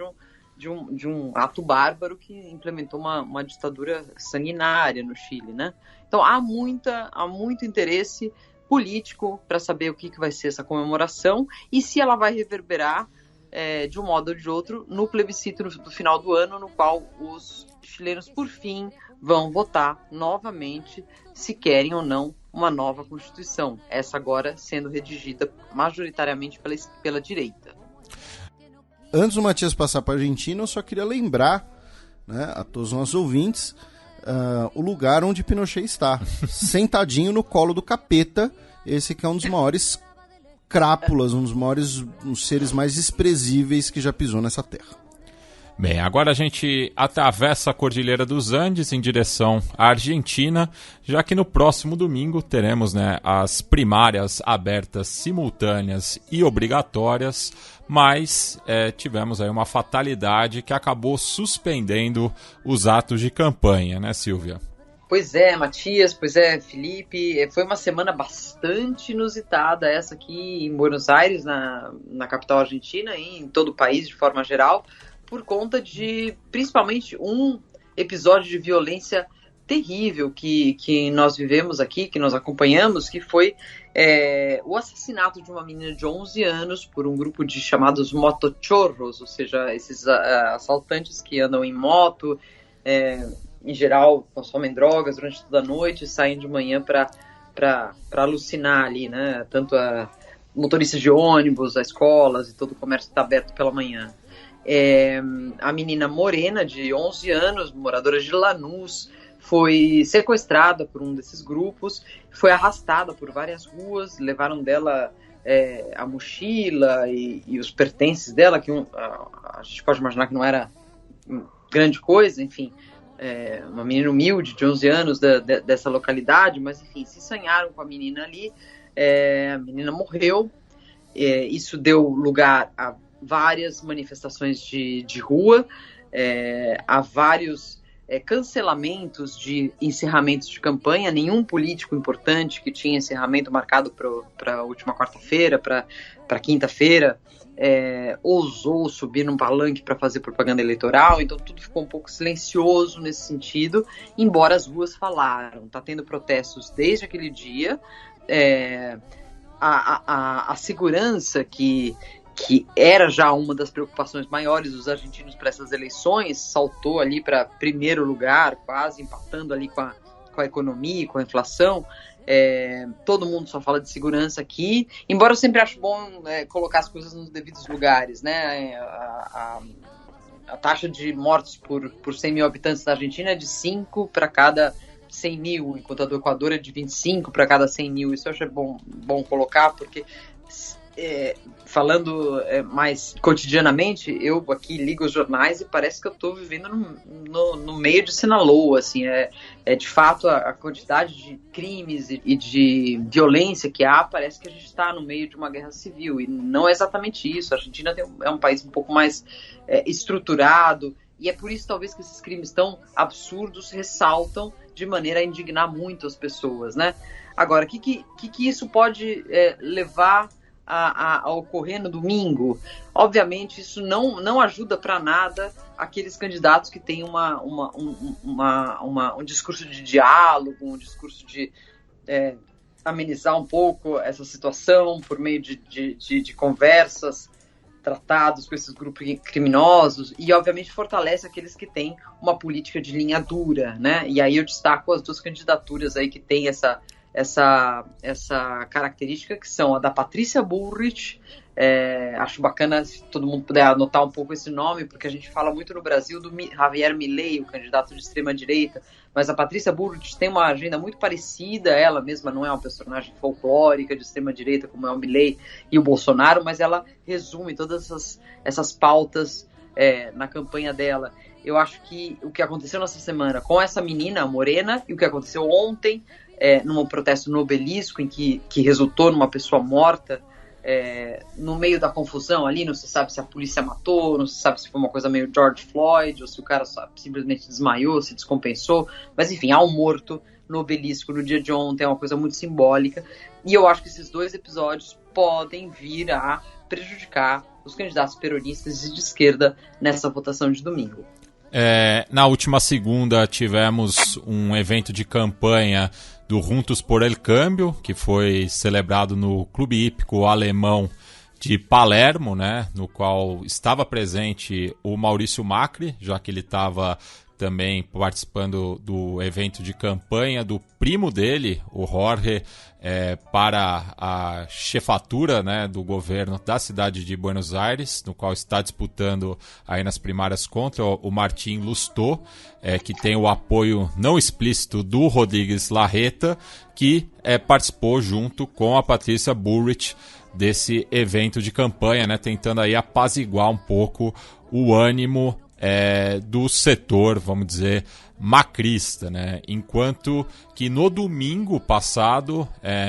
de um ato bárbaro que implementou uma ditadura sanguinária no Chile, né? Então há muito interesse político para saber o que vai ser essa comemoração e se ela vai reverberar de um modo ou de outro no plebiscito do final do ano, no qual os chilenos, por fim, vão votar novamente se querem ou não uma nova Constituição, essa agora sendo redigida majoritariamente pela direita. Antes do Matias passar para a Argentina, eu só queria lembrar, né, a todos os nossos ouvintes o lugar onde Pinochet está, sentadinho no colo do capeta, esse que é um dos maiores crápulas, um dos seres mais desprezíveis que já pisou nessa terra. Bem, agora a gente atravessa a Cordilheira dos Andes em direção à Argentina, já que no próximo domingo teremos, né, as primárias abertas simultâneas e obrigatórias, mas tivemos aí uma fatalidade que acabou suspendendo os atos de campanha, né, Silvia? Pois é, Matias, pois é, Felipe, foi uma semana bastante inusitada essa aqui em Buenos Aires, na capital argentina e em todo o país de forma geral, por conta de, principalmente, um episódio de violência terrível que nós vivemos aqui, que nós acompanhamos, que foi o assassinato de uma menina de 11 anos por um grupo de chamados motochorros, ou seja, esses assaltantes que andam em moto, em geral consomem drogas durante toda a noite e saem de manhã para alucinar ali, né? Tanto a motoristas de ônibus, as escolas e todo o comércio está aberto pela manhã. A menina Morena, de 11 anos, moradora de Lanús, foi sequestrada por um desses grupos, foi arrastada por várias ruas, levaram dela a mochila e os pertences dela, que a gente pode imaginar que não era grande coisa, enfim, uma menina humilde de 11 anos dessa localidade, mas enfim, se assanharam com a menina ali, a menina morreu, isso deu lugar a várias manifestações de rua, há vários cancelamentos de encerramentos de campanha. Nenhum político importante que tinha encerramento marcado para a última quarta-feira, para quinta-feira, ousou subir num palanque para fazer propaganda eleitoral. Então tudo ficou um pouco silencioso nesse sentido, embora as ruas falaram. Está tendo protestos desde aquele dia. A segurança que era já uma das preocupações maiores dos argentinos para essas eleições, saltou ali para primeiro lugar, quase empatando ali com a economia e com a inflação. Todo mundo só fala de segurança aqui, embora eu sempre acho bom colocar as coisas nos devidos lugares, né? A taxa de mortes por 100 mil habitantes da Argentina é de 5 para cada 100 mil, enquanto a do Equador é de 25 para cada 100 mil. Isso eu acho bom colocar, porque falando mais cotidianamente, eu aqui ligo os jornais e parece que eu estou vivendo no meio de Sinaloa, assim, de fato a quantidade de crimes e de violência que há, parece que a gente está no meio de uma guerra civil, e não é exatamente isso. A Argentina é um país um pouco mais estruturado, e é por isso talvez que esses crimes tão absurdos ressaltam de maneira a indignar muito as pessoas, né? Agora, o que isso pode levar a ocorrer no domingo? Obviamente isso não ajuda para nada aqueles candidatos que têm um discurso de diálogo, um discurso de amenizar um pouco essa situação por meio de conversas, tratados com esses grupos criminosos, e obviamente fortalece aqueles que têm uma política de linha dura, né? E aí eu destaco as duas candidaturas aí que têm essa característica, que são a da Patrícia Bullrich. Acho bacana se todo mundo puder anotar um pouco esse nome, porque a gente fala muito no Brasil do Javier Milei, o candidato de extrema-direita, mas a Patrícia Bullrich tem uma agenda muito parecida. Ela mesma não é uma personagem folclórica de extrema-direita como é o Milei e o Bolsonaro, mas ela resume todas essas pautas na campanha dela. Eu acho que o que aconteceu nessa semana com essa menina morena e o que aconteceu ontem num protesto no Obelisco, em que resultou numa pessoa morta, no meio da confusão ali, não se sabe se a polícia matou, não se sabe se foi uma coisa meio George Floyd, ou se o cara simplesmente desmaiou, se descompensou, mas enfim, há um morto no Obelisco no dia de ontem, é uma coisa muito simbólica, e eu acho que esses dois episódios podem vir a prejudicar os candidatos peronistas e de esquerda nessa votação de domingo. Na última segunda tivemos um evento de campanha do Juntos por el Cambio, que foi celebrado no Clube Hípico Alemão de Palermo, né, no qual estava presente o Maurício Macri, já que ele estava também participando do evento de campanha do primo dele, o Jorge, para a chefatura, né, do governo da cidade de Buenos Aires, no qual está disputando aí nas primárias contra o Martín Lustó, que tem o apoio não explícito do Rodrigues Larreta, que participou junto com a Patrícia Bullrich desse evento de campanha, né, tentando aí apaziguar um pouco o ânimo do setor, vamos dizer, macrista, né? Enquanto que no domingo passado,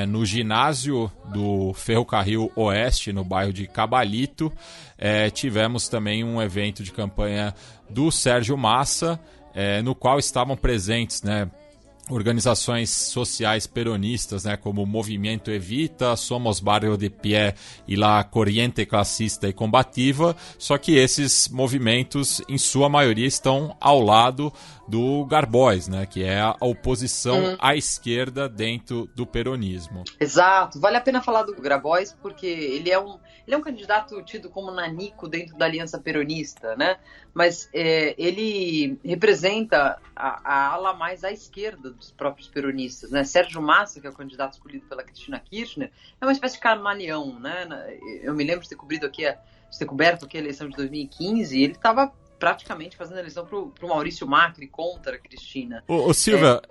no ginásio do Ferrocarril Oeste, no bairro de Cabalito, tivemos também um evento de campanha do Sérgio Massa, no qual estavam presentes, né, organizações sociais peronistas, né, como o Movimento Evita, Somos Barrio de Pie e La Corriente Classista e Combativa, só que esses movimentos, em sua maioria, estão ao lado do Garboz, né, que é a oposição à esquerda dentro do peronismo. Exato, vale a pena falar do Grabois, porque ele é um candidato tido como nanico dentro da aliança peronista, né? Mas ele representa a ala mais à esquerda dos próprios peronistas, né? Sérgio Massa, que é o candidato escolhido pela Cristina Kirchner, é uma espécie de camaleão, né? Eu me lembro de ter coberto aqui a eleição de 2015, e ele estava praticamente fazendo a eleição para o Maurício Macri contra a Cristina. Ô Silvia,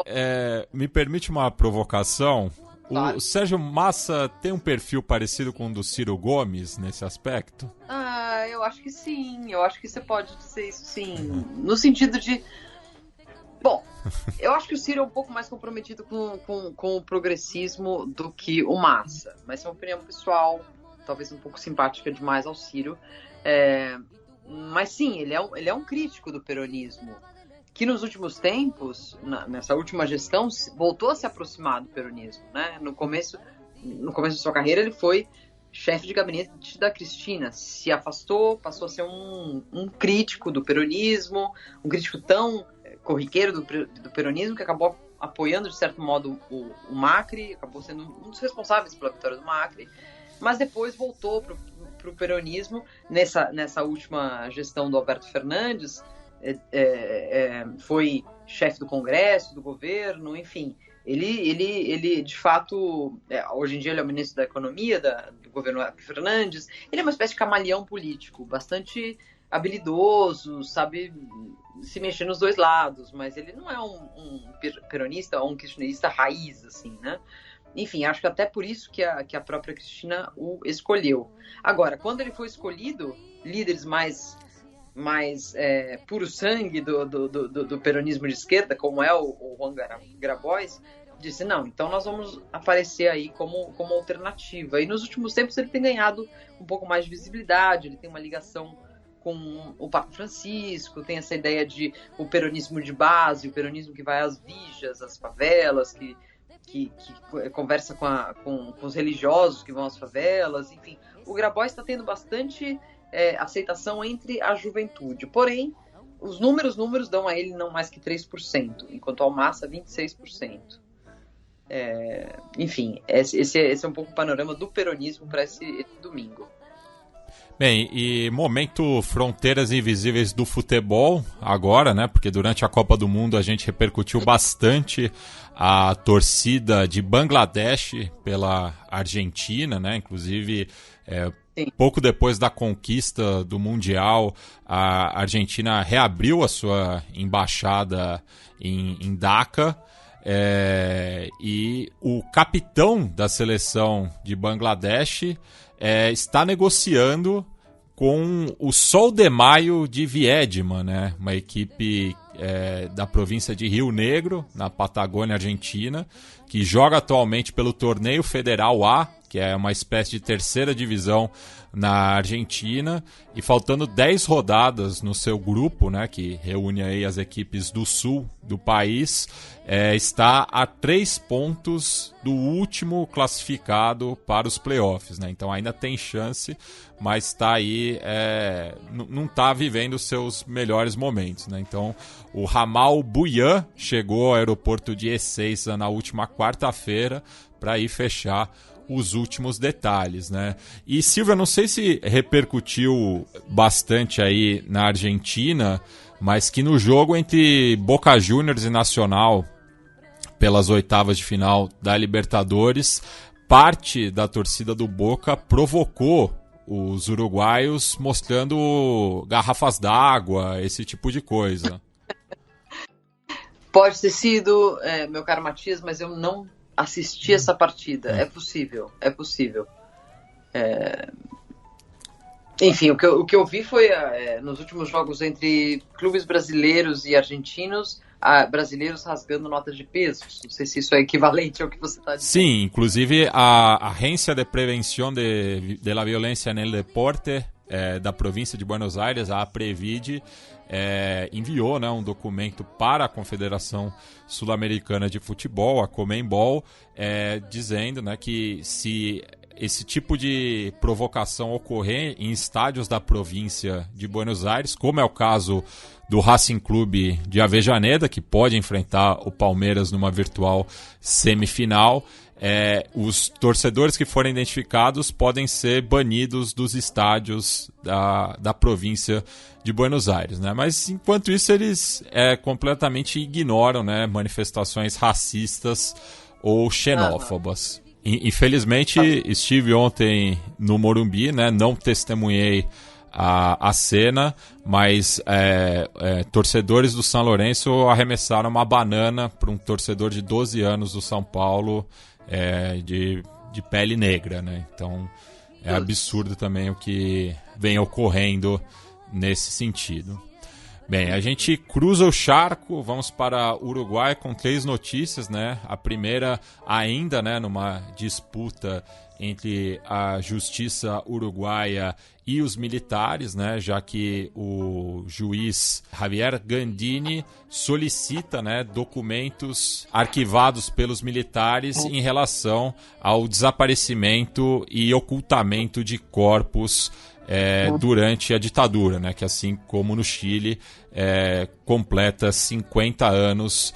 me permite uma provocação? Claro. O Sérgio Massa tem um perfil parecido com o do Ciro Gomes nesse aspecto? Eu acho que sim, eu acho que você pode dizer isso sim, no sentido de... Bom, eu acho que o Ciro é um pouco mais comprometido com o progressismo do que o Massa, mas é uma opinião pessoal, talvez um pouco simpática demais ao Ciro. Mas sim, ele é um crítico do peronismo, que nos últimos tempos, nessa última gestão, voltou a se aproximar do peronismo, né? No começo de sua carreira, ele foi chefe de gabinete da Cristina, se afastou, passou a ser um crítico do peronismo, um crítico tão corriqueiro do peronismo, que acabou apoiando, de certo modo, o Macri, acabou sendo um dos responsáveis pela vitória do Macri, mas depois voltou para o peronismo. Nessa última gestão do Alberto Fernandes, foi chefe do Congresso, do governo, enfim. Ele de fato, hoje em dia ele é o ministro da Economia do governo Fernandes. Ele é uma espécie de camaleão político, bastante habilidoso, sabe se mexer nos dois lados, mas ele não é um peronista ou um kirchnerista raiz, assim, né? Enfim, acho que até por isso que a própria Cristina o escolheu. Agora, quando ele foi escolhido, líderes mais puro sangue do peronismo de esquerda, como é o Juan Grabois, disse, não, então nós vamos aparecer aí como alternativa. E nos últimos tempos ele tem ganhado um pouco mais de visibilidade, ele tem uma ligação com o Papa Francisco, tem essa ideia de o peronismo de base, o peronismo que vai às vigas, às favelas, que conversa com os religiosos que vão às favelas, enfim. O Grabois está tendo bastante aceitação entre a juventude. Porém, os números dão a ele não mais que 3%, enquanto ao Massa, 26%. Enfim, esse é um pouco o panorama do peronismo para esse domingo. Bem, e momento fronteiras invisíveis do futebol agora, né? Porque durante a Copa do Mundo a gente repercutiu bastante a torcida de Bangladesh pela Argentina, né? Inclusive, pouco depois da conquista do Mundial, a Argentina reabriu a sua embaixada em Dhaka. E o capitão da seleção de Bangladesh está negociando com o Sol de Maio de Viedma, né? Uma equipe da província de Rio Negro, na Patagônia Argentina, que joga atualmente pelo Torneio Federal A, que é uma espécie de terceira divisão na Argentina, e faltando 10 rodadas no seu grupo, né, que reúne aí as equipes do sul do país, está a 3 pontos do último classificado para os playoffs, né? Então ainda tem chance, mas está aí, não está vivendo os seus melhores momentos, né? Então o Ramal Buyan chegou ao aeroporto de Ezeiza na última quarta-feira para ir fechar os últimos detalhes, né? E Silvia, não sei se repercutiu bastante aí na Argentina, mas que no jogo entre Boca Juniors e Nacional pelas oitavas de final da Libertadores, parte da torcida do Boca provocou os uruguaios mostrando garrafas d'água, esse tipo de coisa. Pode ter sido, meu caro Matias, mas eu não assisti essa partida. É possível. Enfim, o que eu vi foi nos últimos jogos entre clubes brasileiros e argentinos, brasileiros rasgando notas de peso. Não sei se isso é equivalente ao que você está dizendo. Sim, inclusive a Agência de Prevenção de la Violência no Deporte da província de Buenos Aires, a APREVID, enviou, né, um documento para a Confederação Sul-Americana de Futebol, a Conmebol, dizendo, né, que se esse tipo de provocação ocorrer em estádios da província de Buenos Aires, como é o caso do Racing Clube de Avejaneda, que pode enfrentar o Palmeiras numa virtual semifinal, os torcedores que forem identificados podem ser banidos dos estádios da província de Buenos Aires, né? Mas enquanto isso eles completamente ignoram, né, manifestações racistas ou xenófobas. Infelizmente estive ontem no Morumbi, né? Não testemunhei a cena, mas torcedores do São Lourenço arremessaram uma banana para um torcedor de 12 anos do São Paulo, de pele negra, né? Então é absurdo também o que vem ocorrendo nesse sentido. Bem, a gente cruza o charco, vamos para o Uruguai com 3 notícias, né? A primeira ainda, né, numa disputa entre a justiça uruguaia e os militares, né, já que o juiz Javier Gandini solicita, né, documentos arquivados pelos militares em relação ao desaparecimento e ocultamento de corpos durante a ditadura, né, que assim como no Chile completa 50 anos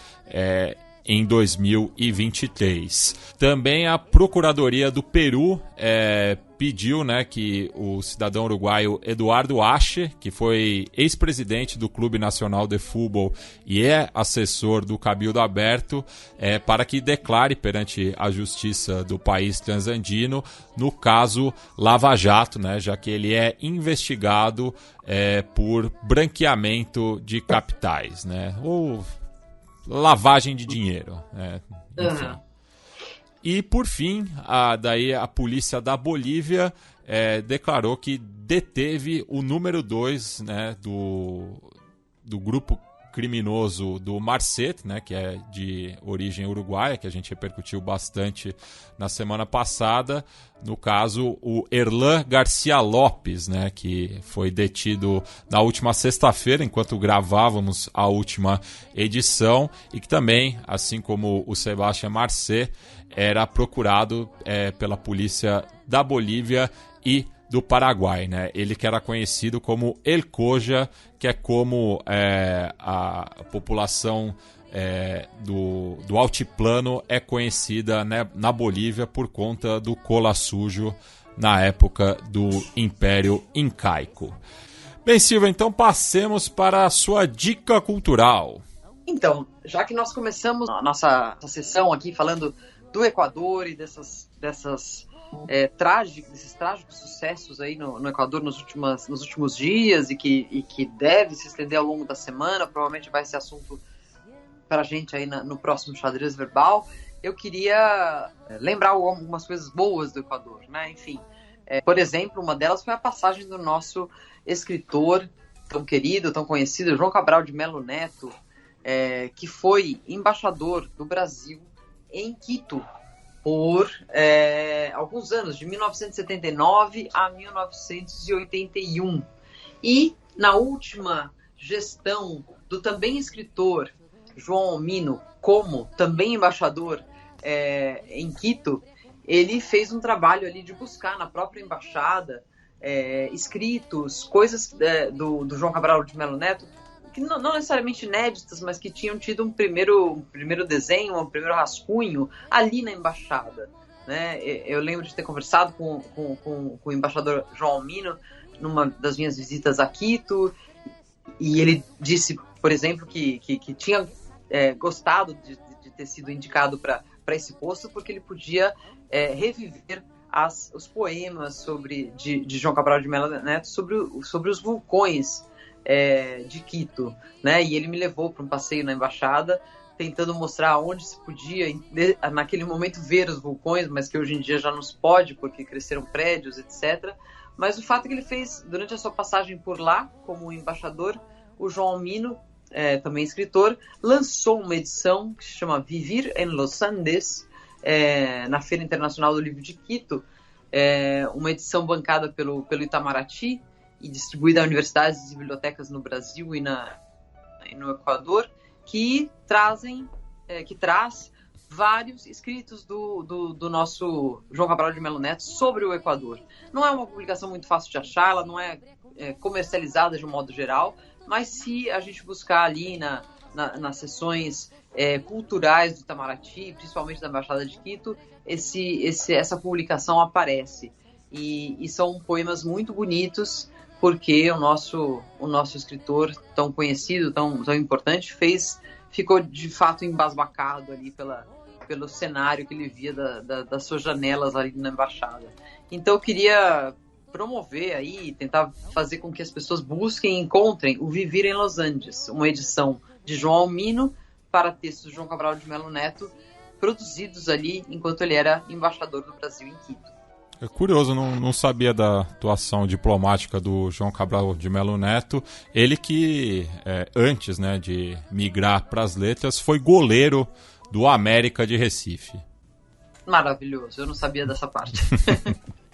em 2023. Também a Procuradoria do Peru pediu, né, que o cidadão uruguaio Eduardo Ache, que foi ex-presidente do Clube Nacional de Futebol e é assessor do Cabildo Aberto, para que declare perante a justiça do país transandino no caso Lava Jato, né, já que ele é investigado por branqueamento de capitais, né, ou lavagem de dinheiro, enfim. Uhum. E, por fim, a polícia da Bolívia declarou que deteve o número 2, né, do grupo criminoso do Marcet, né, que é de origem uruguaia, que a gente repercutiu bastante na semana passada. No caso, o Erlan Garcia Lopes, né, que foi detido na última sexta-feira, enquanto gravávamos a última edição, e que também, assim como o Sebastián Marcet, era procurado pela polícia da Bolívia e do Paraguai, né? Ele que era conhecido como El Coja, que é como a população do altiplano é conhecida, né, na Bolívia por conta do cola sujo na época do Império Incaico. Bem, Silvia, então passemos para a sua dica cultural. Então, já que nós começamos a nossa sessão aqui falando do Equador e desses trágicos sucessos aí no Equador nos últimos dias e que deve se estender ao longo da semana, provavelmente vai ser assunto para a gente aí no próximo Xadrez Verbal, eu queria lembrar algumas coisas boas do Equador, né? Enfim, por exemplo, uma delas foi a passagem do nosso escritor tão querido, tão conhecido, João Cabral de Melo Neto, que foi embaixador do Brasil em Quito por alguns anos, de 1979 a 1981. E na última gestão do também escritor João Omino, como também embaixador em Quito, ele fez um trabalho ali de buscar na própria embaixada escritos, coisas do João Cabral de Melo Neto, que não necessariamente inéditas, mas que tinham tido um primeiro desenho, um primeiro rascunho ali na embaixada, né? Eu lembro de ter conversado com o embaixador João Omino numa das minhas visitas a Quito, e ele disse, por exemplo, que tinha gostado de ter sido indicado para esse posto, porque ele podia reviver os poemas de João Cabral de Melo Neto sobre os vulcões de Quito, né? E ele me levou para um passeio na embaixada, tentando mostrar onde se podia, naquele momento, ver os vulcões, mas que hoje em dia já não se pode, porque cresceram prédios, etc. Mas o fato é que ele fez, durante a sua passagem por lá, como embaixador, o João Omino, também escritor, lançou uma edição que se chama Vivir en los Andes, na Feira Internacional do Livro de Quito, uma edição bancada pelo Itamaraty, e distribuída a universidades e bibliotecas no Brasil e no Equador, que traz vários escritos do nosso João Cabral de Melo Neto sobre o Equador. Não é uma publicação muito fácil de achar, ela não é comercializada de um modo geral, mas se a gente buscar ali nas sessões culturais do Itamaraty, principalmente da Embaixada de Quito, essa publicação aparece. E são poemas muito bonitos, porque o nosso escritor tão conhecido, tão importante, ficou de fato embasbacado ali pelo cenário que ele via das suas janelas ali na embaixada. Então eu queria promover aí, tentar fazer com que as pessoas busquem e encontrem o Vivir em Los Andes, uma edição de João Omino para textos de João Cabral de Melo Neto, produzidos ali enquanto ele era embaixador do Brasil em Quito. É curioso, não sabia da atuação diplomática do João Cabral de Melo Neto. Ele que, antes, né, de migrar para as letras, foi goleiro do América de Recife. Maravilhoso, eu não sabia dessa parte.